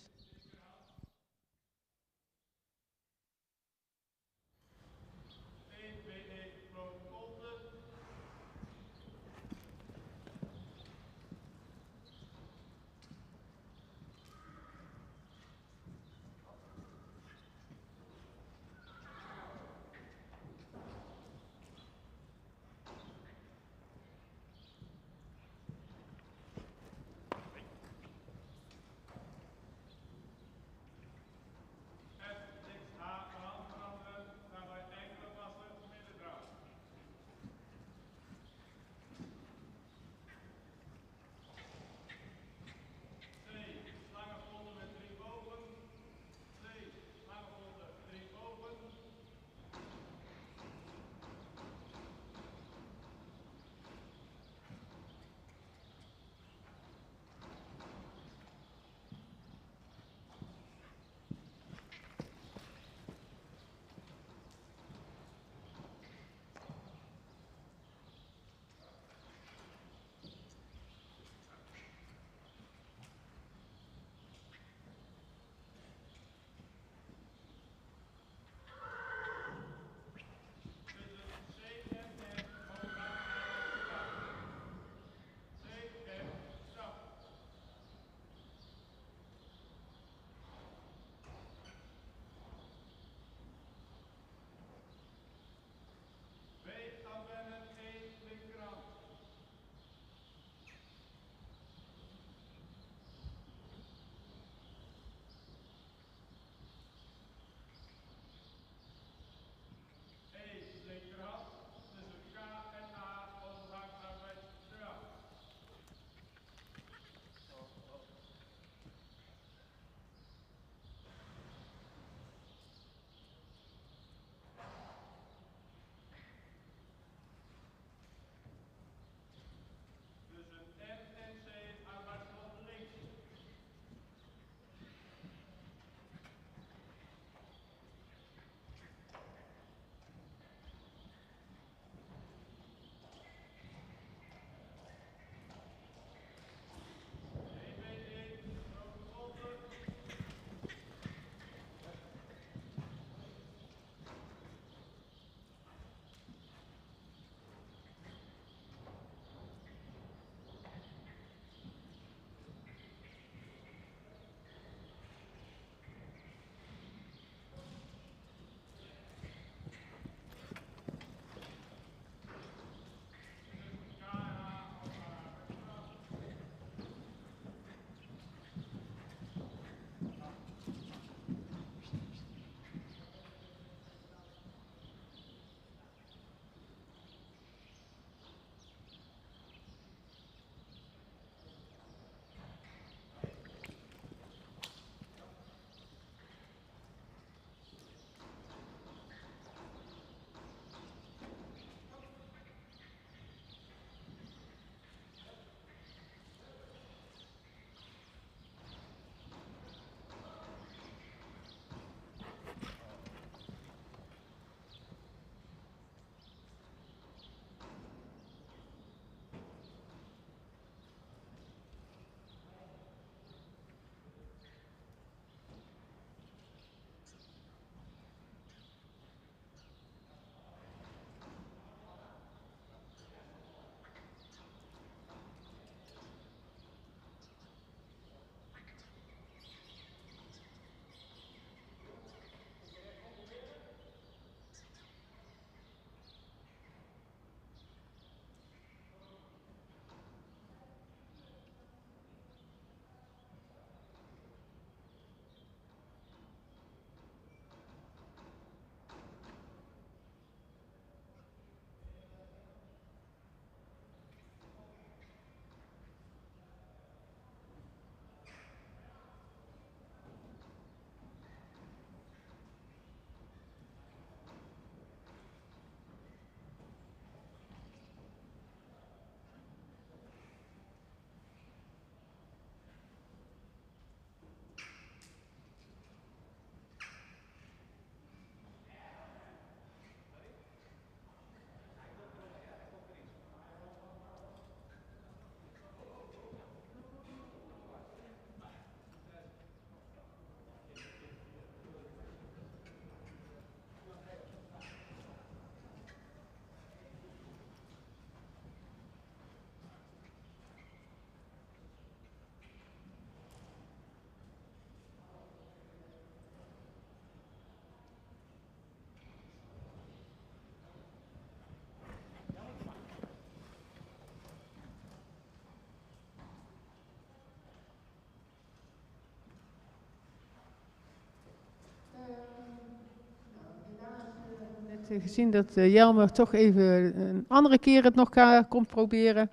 gezien dat Jelmer toch even een andere keer het nog komt proberen.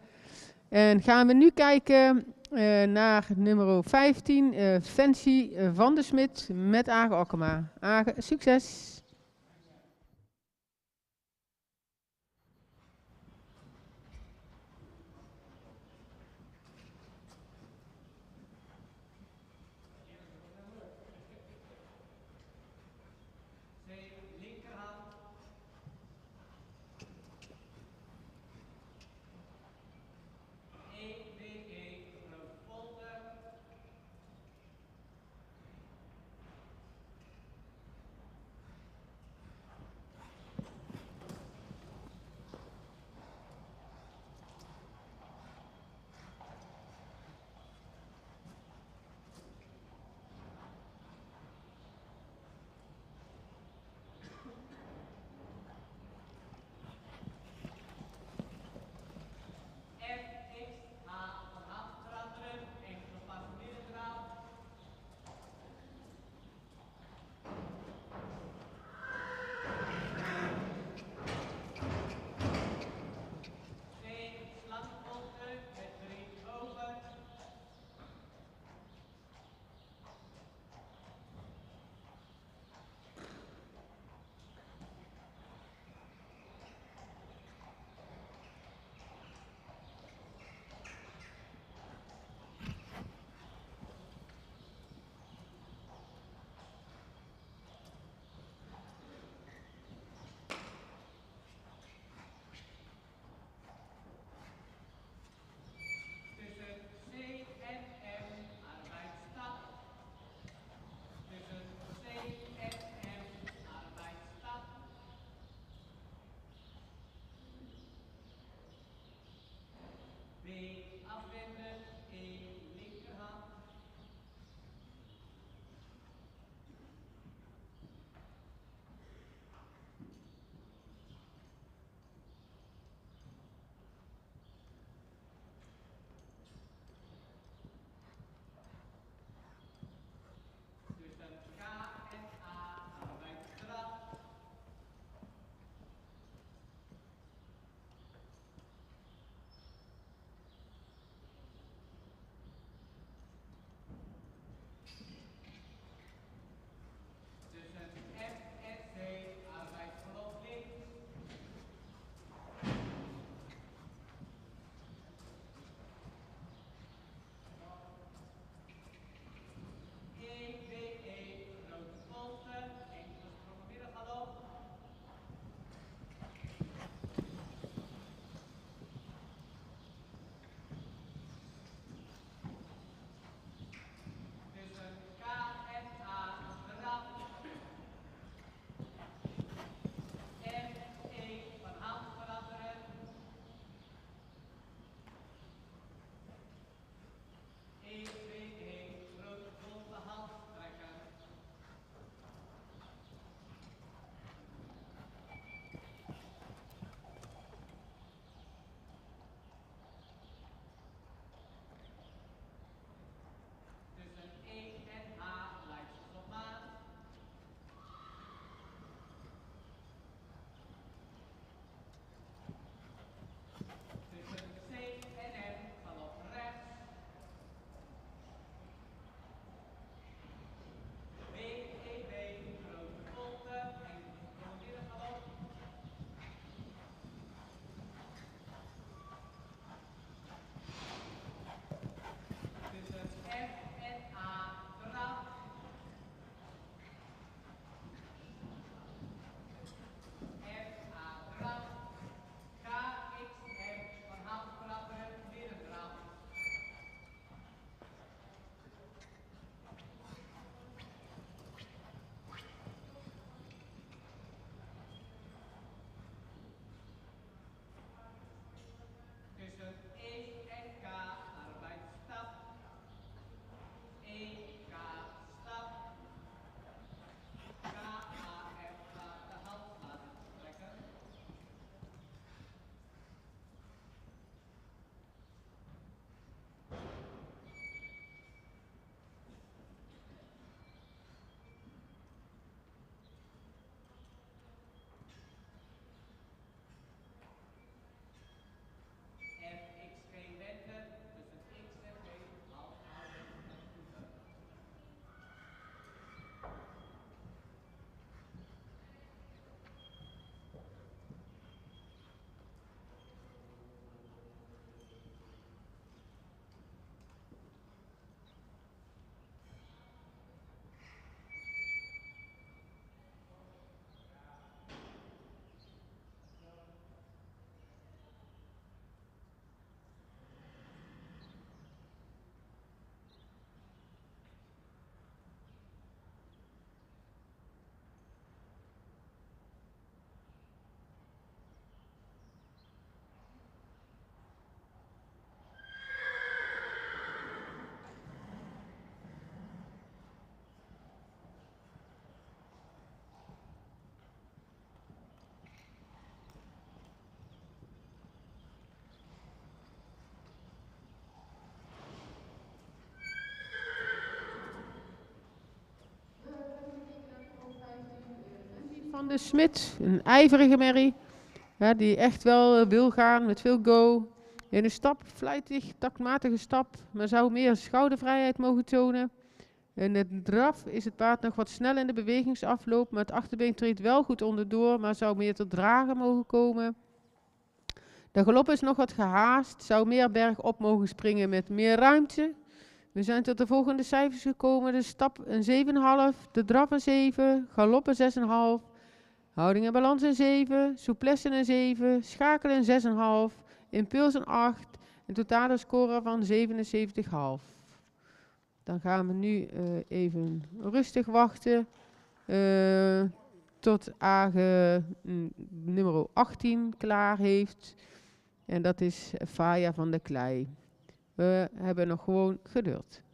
En gaan we nu kijken naar nummer 15, Fancy van de Smit met Age Okkema. Age, succes! van de Smit, een ijverige merrie. Ja, die echt wel wil gaan met veel go. In een stap, vlijtig, taktmatige stap, maar zou meer schoudervrijheid mogen tonen. In het draf is het paard nog wat snel in de bewegingsafloop, maar het achterbeen treedt wel goed onderdoor, maar zou meer tot dragen mogen komen. De galop is nog wat gehaast, zou meer bergop mogen springen met meer ruimte. We zijn tot de volgende cijfers gekomen. De stap een 7,5, de draf een 7, galop een 6,5, houding en balans een 7, souplesse een 7, schakelen een 6,5, impuls een 8, een totale score van 77,5. Dan gaan we nu even rustig wachten tot Age nummer 18 klaar heeft. En dat is Faya van der Klei. We hebben nog gewoon geduld.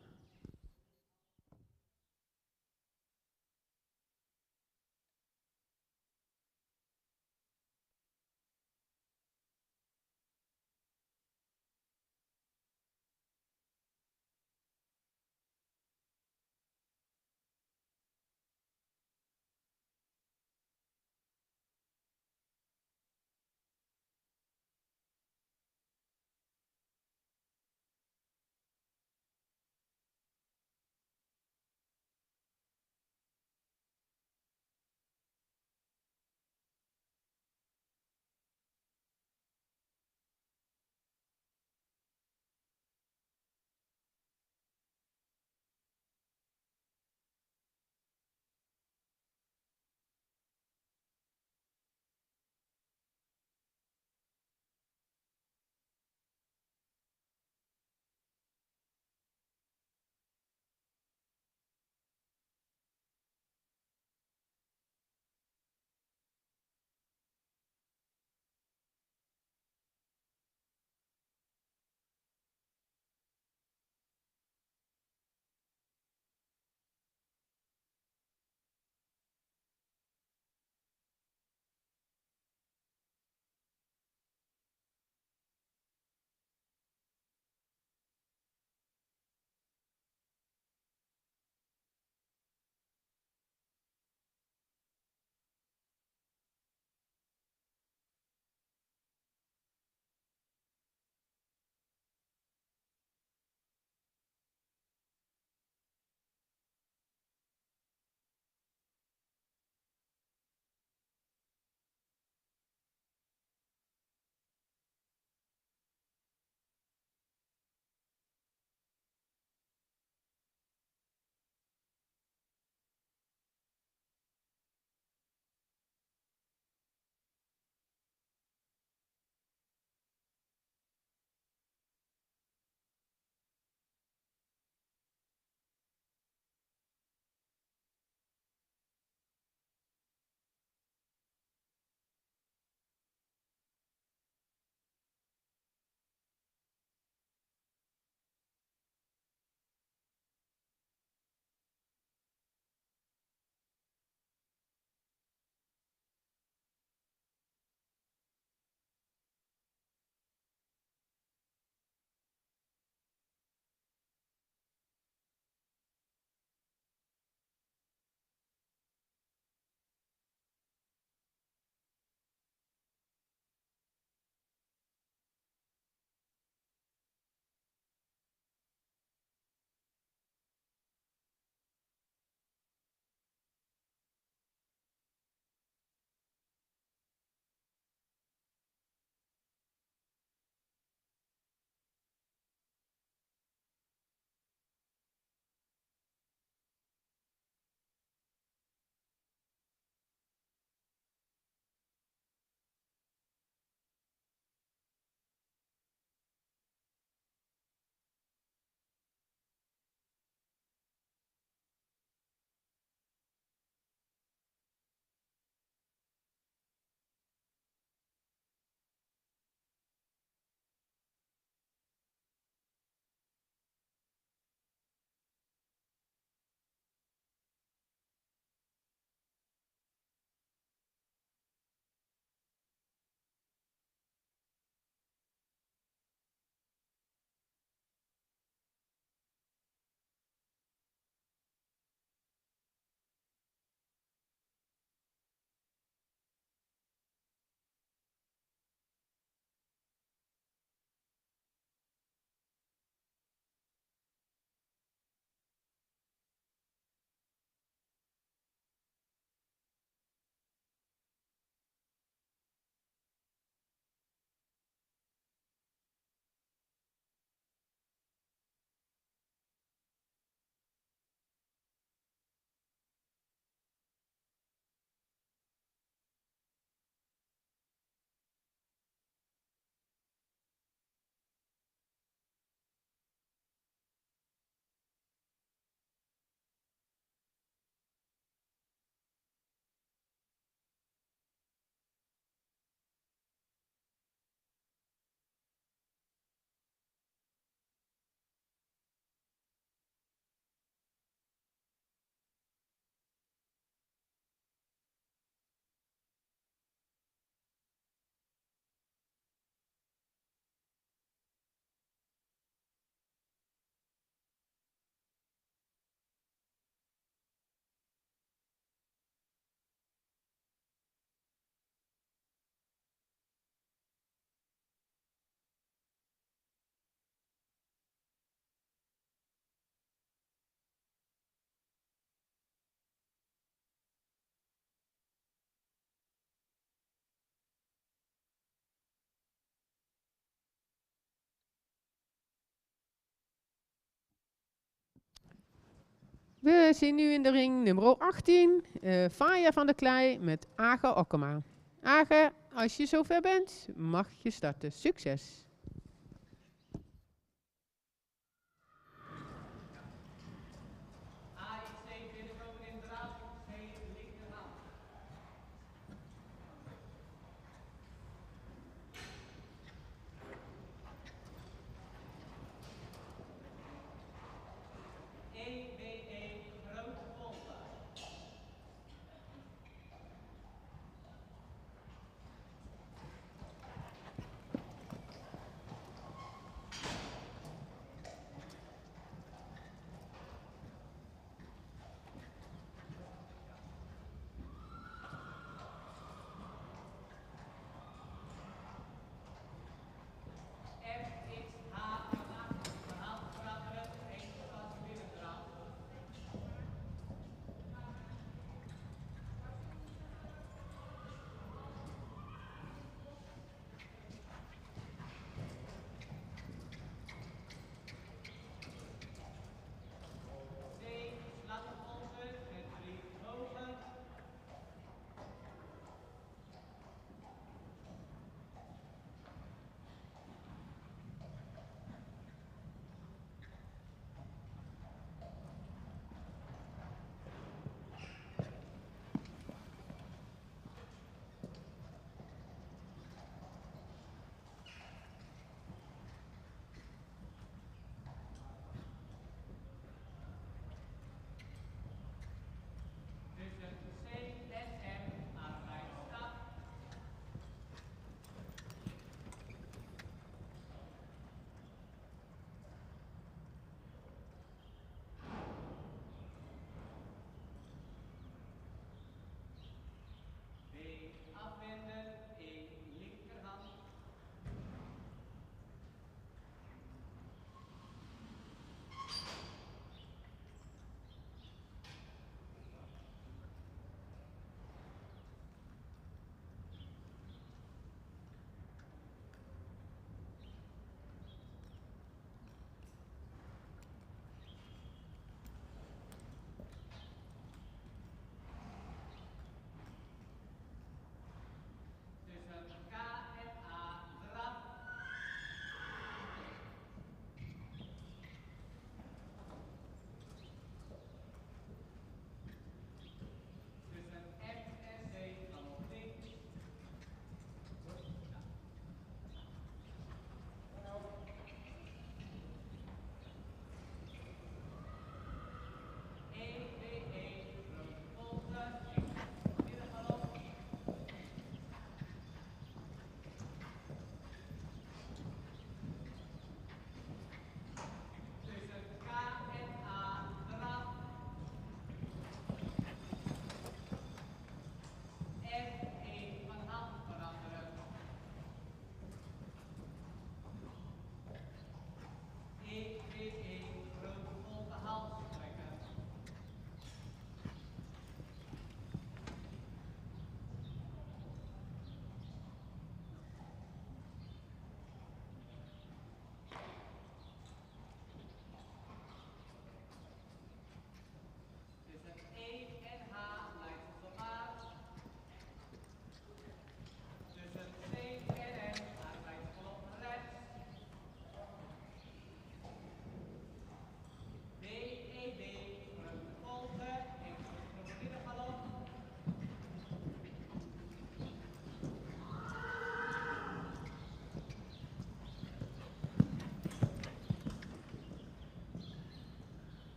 We zien nu in de ring nummer 18, Faya van der Klei met Age Okkema. Age, als je zover bent, mag je starten. Succes!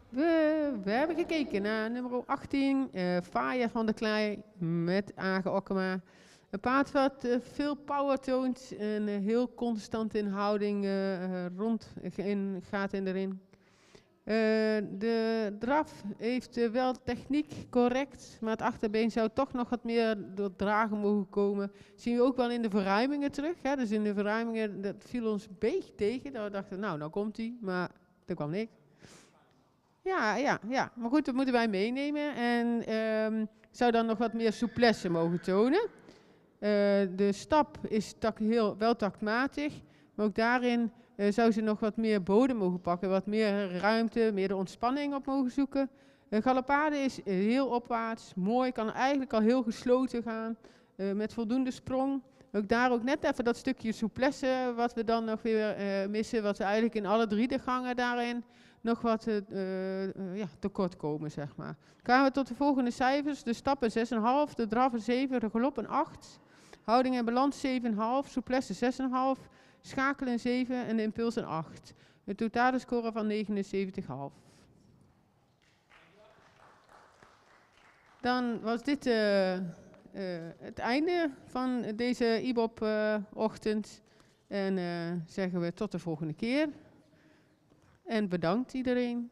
We hebben gekeken naar nummer 18, Faya van der Klei met Age Okkema. Een paard wat veel power toont en heel constant in houding gaat in de ring. De draf heeft wel techniek correct, maar het achterbeen zou toch nog wat meer door dragen mogen komen. Zien we ook wel in de verruimingen terug. Hè? Dus in de verruimingen, dat viel ons een beetje tegen. Dat we dachten, nou komt hij, maar er kwam niks. Ja, maar goed, dat moeten wij meenemen. En zou dan nog wat meer souplesse mogen tonen. De stap is wel taktmatig, maar ook daarin zou ze nog wat meer bodem mogen pakken, wat meer ruimte, meer de ontspanning op mogen zoeken. Galopade is heel opwaarts, mooi, kan eigenlijk al heel gesloten gaan, met voldoende sprong. Ook daar ook net even dat stukje souplesse wat we dan nog weer missen, wat we eigenlijk in alle 3 de gangen daarin nog wat tekort komen, zeg maar. Dan gaan we tot de volgende cijfers. De stappen 6,5, de draf een 7, de galop een 8. Houding en balans 7,5, souplesse 6,5, schakelen een 7 en de impuls een 8. Een totale score van 79,5. Dan was dit het einde van deze IBOP-ochtend. En zeggen we tot de volgende keer. En bedankt iedereen.